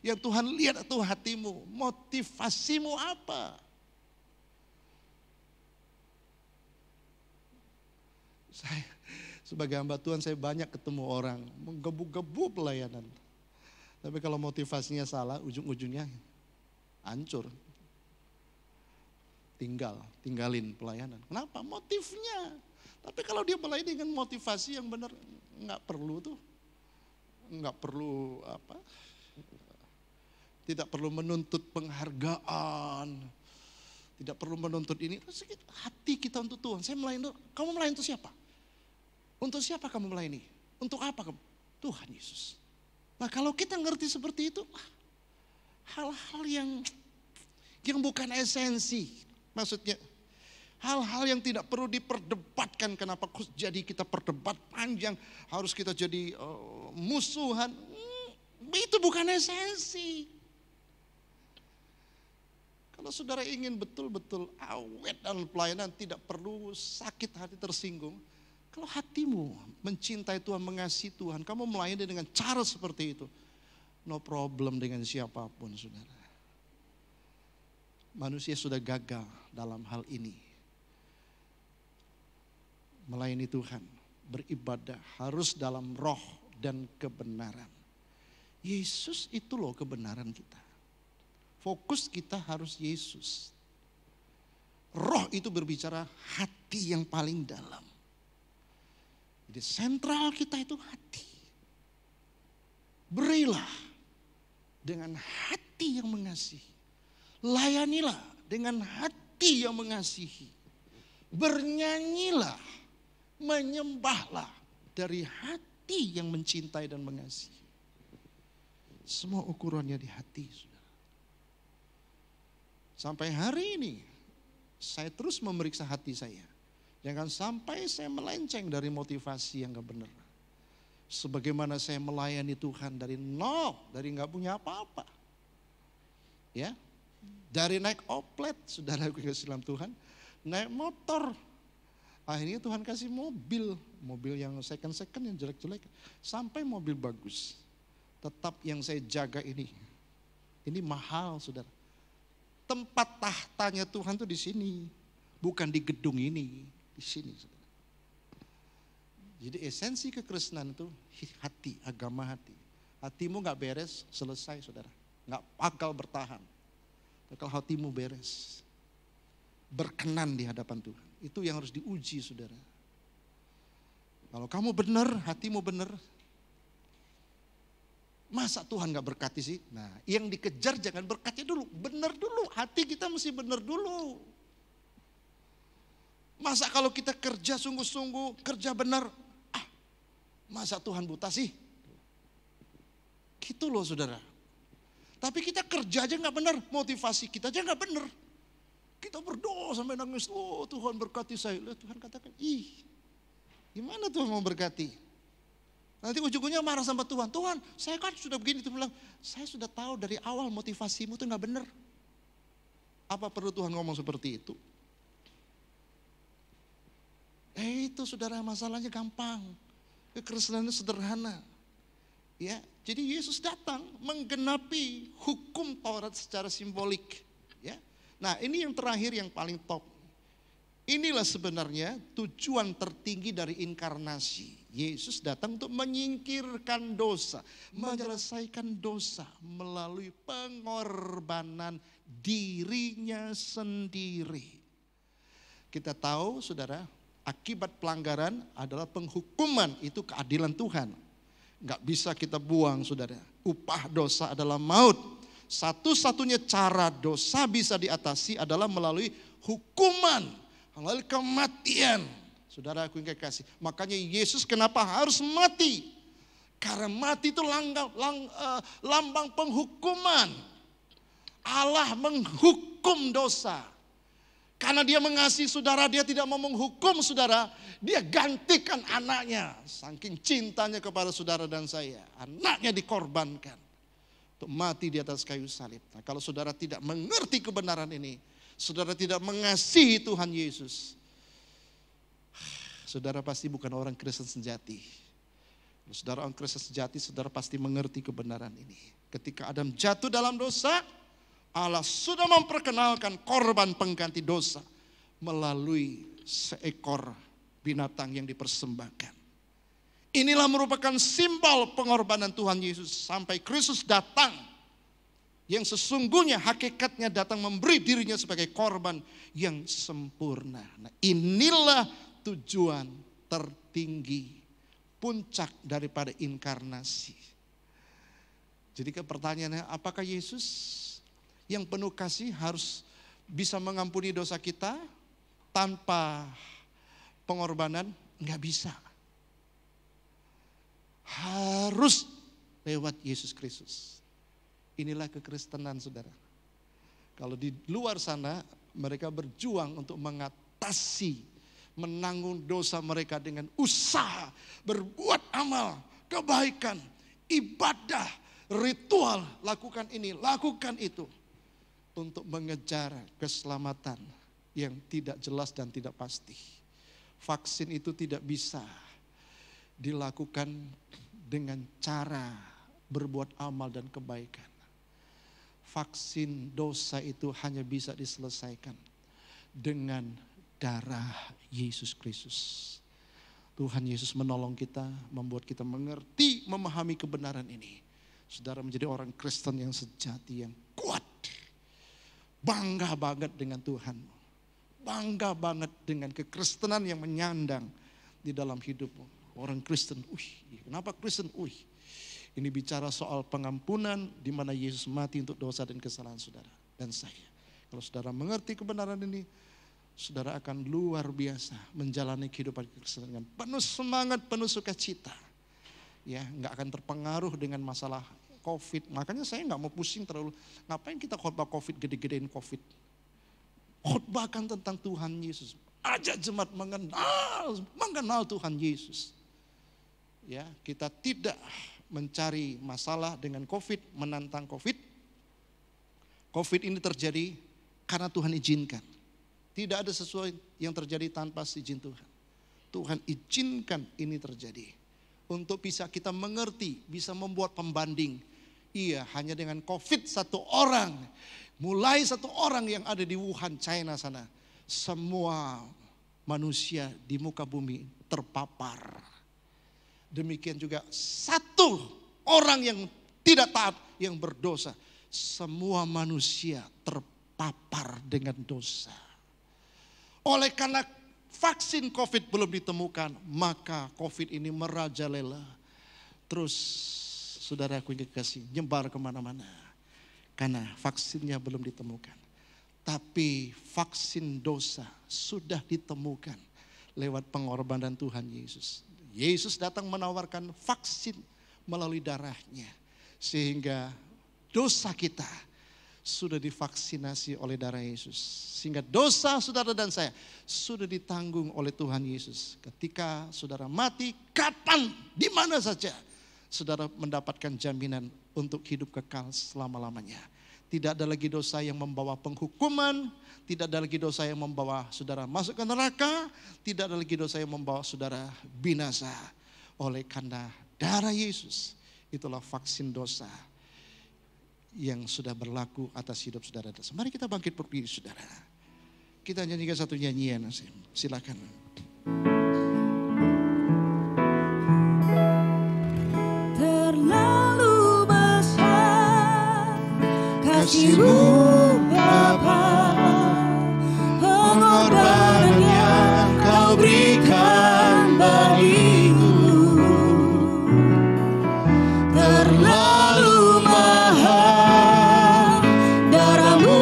Yang Tuhan lihat itu hatimu, motivasimu apa? Saya sebagai hamba Tuhan saya banyak ketemu orang menggebu-gebu pelayanan. Tapi kalau motivasinya salah, ujung-ujungnya hancur. Tinggalin pelayanan. Kenapa? Motifnya. Tapi kalau dia melayani dengan motivasi yang benar, nggak perlu tuh, nggak perlu apa, tidak perlu menuntut penghargaan, tidak perlu menuntut ini. Hati kita untuk Tuhan. Saya melayani, kamu melayani untuk siapa? Untuk siapa kamu melayani? Untuk apa kamu? Tuhan Yesus. Nah kalau kita ngerti seperti itu, hal-hal yang bukan esensi. Maksudnya hal-hal yang tidak perlu diperdebatkan. Kenapa jadi kita perdebat panjang, harus kita jadi musuhan. Itu bukan esensi. Kalau saudara ingin betul-betul awet dalam pelayanan, tidak perlu sakit hati tersinggung. Kalau hatimu mencintai Tuhan, mengasihi Tuhan, kamu melayani dengan cara seperti itu, no problem dengan siapapun saudara. Manusia sudah gagal dalam hal ini. Melayani Tuhan, beribadah harus dalam roh dan kebenaran. Yesus itu loh kebenaran kita. Fokus kita harus Yesus. Roh itu berbicara hati yang paling dalam. Jadi sentral kita itu hati. Berilah dengan hati yang mengasihi. Layanilah dengan hati yang mengasihi. Bernyanyilah Menyembahlah dari hati yang mencintai dan mengasihi. Semua ukurannya di hati, saudara. Sampai hari ini, saya terus memeriksa hati saya. Jangan sampai saya melenceng dari motivasi yang gak benar. Sebagaimana saya melayani Tuhan dari nol, dari gak punya apa-apa. Ya, dari naik oplet, saudara aku kasih dalam Tuhan, naik motor. Akhirnya Tuhan kasih mobil yang second yang jelek-jelek, sampai mobil bagus. Tetap yang saya jaga ini mahal, saudara. Tempat tahtanya Tuhan tuh di sini, bukan di gedung ini, di sini, saudara. Jadi esensi kekristenan itu hati, agama hati. Hatimu gak beres, selesai, saudara. Gak bakal bertahan. Kalau hatimu beres, berkenan di hadapan Tuhan. Itu yang harus diuji, saudara. Kalau kamu benar, hatimu benar, masa Tuhan gak berkati sih? Nah, yang dikejar jangan berkatnya dulu, benar dulu. Hati kita mesti benar dulu. Masa kalau kita kerja sungguh-sungguh, kerja benar, masa Tuhan buta sih? Gitu loh, saudara. Tapi kita kerja aja gak benar, motivasi kita aja gak benar. Kita berdoa sampai nangis, oh Tuhan berkati saya. Tuhan katakan, gimana Tuhan mau berkati? Nanti ujung-ujungnya marah sama Tuhan. Tuhan, saya kan sudah begini. Tuhan bilang, saya sudah tahu dari awal motivasimu itu gak benar. Apa perlu Tuhan ngomong seperti itu? Itu saudara, masalahnya gampang. Kekristenan itu sederhana. Ya, jadi Yesus datang menggenapi hukum Taurat secara simbolik. Ya. Nah, ini yang terakhir yang paling top. Inilah sebenarnya tujuan tertinggi dari inkarnasi. Yesus datang untuk menyingkirkan dosa, menyelesaikan dosa melalui pengorbanan dirinya sendiri. Kita tahu, saudara, akibat pelanggaran adalah penghukuman, itu keadilan Tuhan. Gak bisa kita buang, saudara. Upah dosa adalah maut. Satu-satunya cara dosa bisa diatasi adalah melalui hukuman, melalui kematian. Saudara aku yang kekasih, makanya Yesus kenapa harus mati? Karena mati itu lambang penghukuman. Allah menghukum dosa. Karena dia mengasihi saudara, dia tidak mau menghukum saudara. Dia gantikan anaknya. Saking cintanya kepada saudara dan saya. Anaknya dikorbankan untuk mati di atas kayu salib. Nah, kalau saudara tidak mengerti kebenaran ini, saudara tidak mengasihi Tuhan Yesus, saudara pasti bukan orang Kristen sejati. Kalau saudara orang Kristen sejati, saudara pasti mengerti kebenaran ini. Ketika Adam jatuh dalam dosa, Allah sudah memperkenalkan korban pengganti dosa melalui seekor binatang yang dipersembahkan. Inilah merupakan simbol pengorbanan Tuhan Yesus sampai Kristus datang. Yang sesungguhnya hakikatnya datang memberi dirinya sebagai korban yang sempurna. Nah, inilah tujuan tertinggi, puncak daripada inkarnasi. Jadi pertanyaannya, apakah Yesus yang penuh kasih harus bisa mengampuni dosa kita tanpa pengorbanan? Enggak bisa. Harus lewat Yesus Kristus. Inilah kekristenan, saudara. Kalau di luar sana mereka berjuang untuk mengatasi, menanggung dosa mereka dengan usaha, berbuat amal, kebaikan, ibadah, ritual, lakukan ini, lakukan itu. Untuk mengejar keselamatan yang tidak jelas dan tidak pasti. Vaksin itu tidak bisa dilakukan dengan cara berbuat amal dan kebaikan. Vaksin dosa itu hanya bisa diselesaikan dengan darah Yesus Kristus. Tuhan Yesus menolong kita, membuat kita mengerti, memahami kebenaran ini. Saudara menjadi orang Kristen yang sejati, yang kuat. Bangga banget dengan Tuhan. Bangga banget dengan kekristenan yang menyandang di dalam hidupmu. Orang Kristen, kenapa Kristen? Ini bicara soal pengampunan di mana Yesus mati untuk dosa dan kesalahan saudara dan saya. Kalau saudara mengerti kebenaran ini, saudara akan luar biasa menjalani kehidupan Kristen dengan penuh semangat, penuh sukacita. Ya, nggak akan terpengaruh dengan masalah COVID. Makanya saya nggak mau pusing terlalu. Ngapain kita khotbah COVID, gede-gedein COVID? Khotbahkan tentang Tuhan Yesus. Ajak jemaat mengenal Tuhan Yesus. Ya, kita tidak mencari masalah dengan COVID, menantang COVID. COVID ini terjadi karena Tuhan izinkan. Tidak ada sesuatu yang terjadi tanpa izin Tuhan. Tuhan izinkan ini terjadi. Untuk bisa kita mengerti, bisa membuat pembanding. Iya, hanya dengan COVID satu orang, mulai satu orang yang ada di Wuhan, China sana. Semua manusia di muka bumi terpapar. Demikian juga satu orang yang tidak taat, yang berdosa. Semua manusia terpapar dengan dosa. Oleh karena vaksin COVID belum ditemukan, maka COVID ini merajalela. Terus saudaraku yang kekasih, nyebar kemana-mana. Karena vaksinnya belum ditemukan. Tapi vaksin dosa sudah ditemukan lewat pengorbanan Tuhan Yesus. Yesus datang menawarkan vaksin melalui darahnya. Sehingga dosa kita sudah divaksinasi oleh darah Yesus. Sehingga dosa saudara dan saya sudah ditanggung oleh Tuhan Yesus. Ketika saudara mati, kapan, di mana saja, saudara mendapatkan jaminan untuk hidup kekal selama-lamanya. Tidak ada lagi dosa yang membawa penghukuman, tidak ada lagi dosa yang membawa saudara masuk ke neraka, tidak ada lagi dosa yang membawa saudara binasa. Oleh karena darah Yesus, itulah vaksin dosa yang sudah berlaku atas hidup saudara. Mari kita bangkit berdiri saudara. Kita nyanyikan satu nyanyian, silakan. Terlalu besar kasih-Mu Bapa, pengorbanan yang Kau berikan bagiku. Terlalu mahal darah-Mu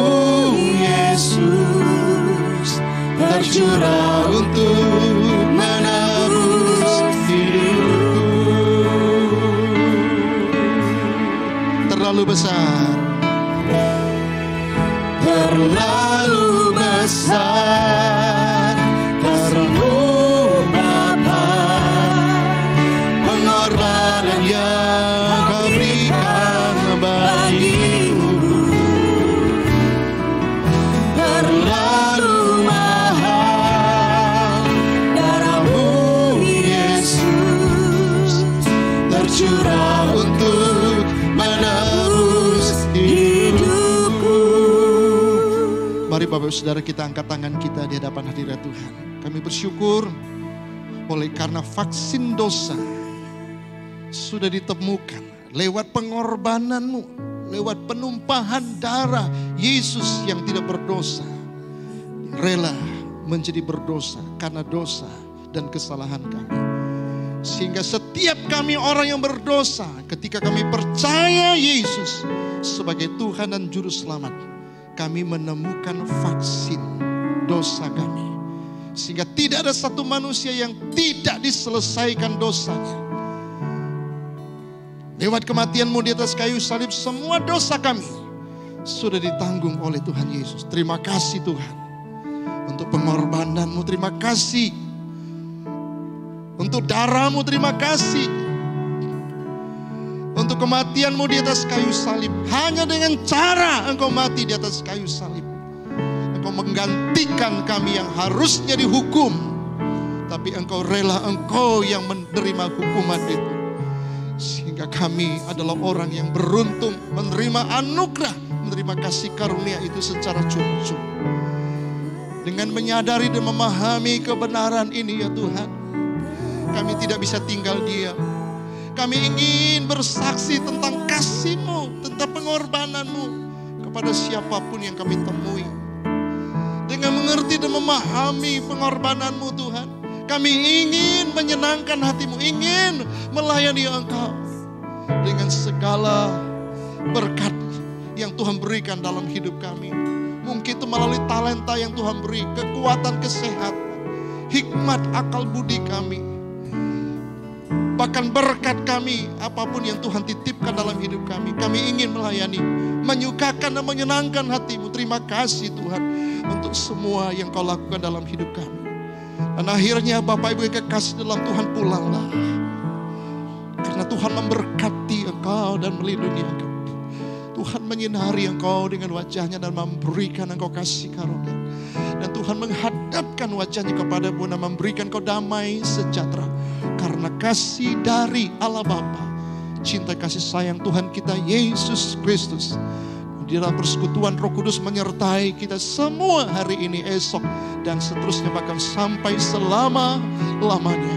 Yesus, tercurah untuk menebus hidupku. Terlalu besar. Terlalu besar kasih-Mu Bapa, Pengorbanan yang Kau berikan bagiku. terlalu mahal darah-Mu Yesus, Tercurah untuk menebus hidupku. Mari Bapak Saudara kita angkat tangan kita di hadapan hadirat Tuhan. Kami bersyukur oleh karena vaksin dosa sudah ditemukan lewat pengorbanan-Mu, lewat penumpahan darah Yesus yang tidak berdosa. Rela menjadi berdosa karena dosa dan kesalahan kami. Sehingga setiap kami orang yang berdosa, ketika kami percaya Yesus sebagai Tuhan dan Juru Selamat, kami menemukan vaksin dosa kami. Sehingga tidak ada satu manusia yang tidak diselesaikan dosanya. Lewat kematian-Mu di atas kayu salib, semua dosa kami sudah ditanggung oleh Tuhan Yesus. Terima kasih Tuhan untuk pengorbanan-Mu, terima kasih untuk darah-Mu, terima kasih untuk kematian-Mu di atas kayu salib. Hanya dengan cara Engkau mati di atas kayu salib, Engkau menggantikan kami yang harusnya dihukum, tapi Engkau rela, Engkau yang menerima hukuman itu. Sehingga kami adalah orang yang beruntung menerima anugerah, menerima kasih karunia itu secara cuma-cuma. Dengan menyadari dan memahami kebenaran ini ya Tuhan, kami tidak bisa tinggal diam. Kami ingin bersaksi tentang kasih-Mu, tentang pengorbanan-Mu kepada siapapun yang kami temui. Dengan mengerti dan memahami pengorbanan-Mu Tuhan, kami ingin menyenangkan hati-Mu, ingin melayani Engkau dengan segala berkat yang Tuhan berikan dalam hidup kami. Mungkin itu melalui talenta yang Tuhan beri, kekuatan, kesehatan, hikmat, akal budi kami. Bahkan berkat kami, apapun yang Tuhan titipkan dalam hidup kami. Kami ingin melayani, menyukakan dan menyenangkan hati-Mu. Terima kasih Tuhan untuk semua yang Kau lakukan dalam hidup kami. Dan akhirnya Bapak Ibu yang kekasih dalam Tuhan, pulanglah. Karena Tuhan memberkati engkau dan melindungi engkau. Tuhan menyinari engkau dengan wajahnya dan memberikan engkau kasih karunia. Dan Tuhan menghadapkan wajahnya kepadamu dan memberikan engkau damai sejahtera. Karena kasih dari Allah Bapa, cinta kasih sayang Tuhan kita Yesus Kristus, di dalam persekutuan Roh Kudus menyertai kita semua hari ini, esok, dan seterusnya bahkan sampai selama-lamanya.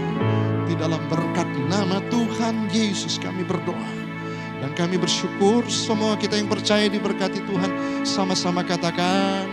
Di dalam berkat nama Tuhan Yesus kami berdoa. Dan kami bersyukur semua kita yang percaya diberkati Tuhan. Sama-sama katakan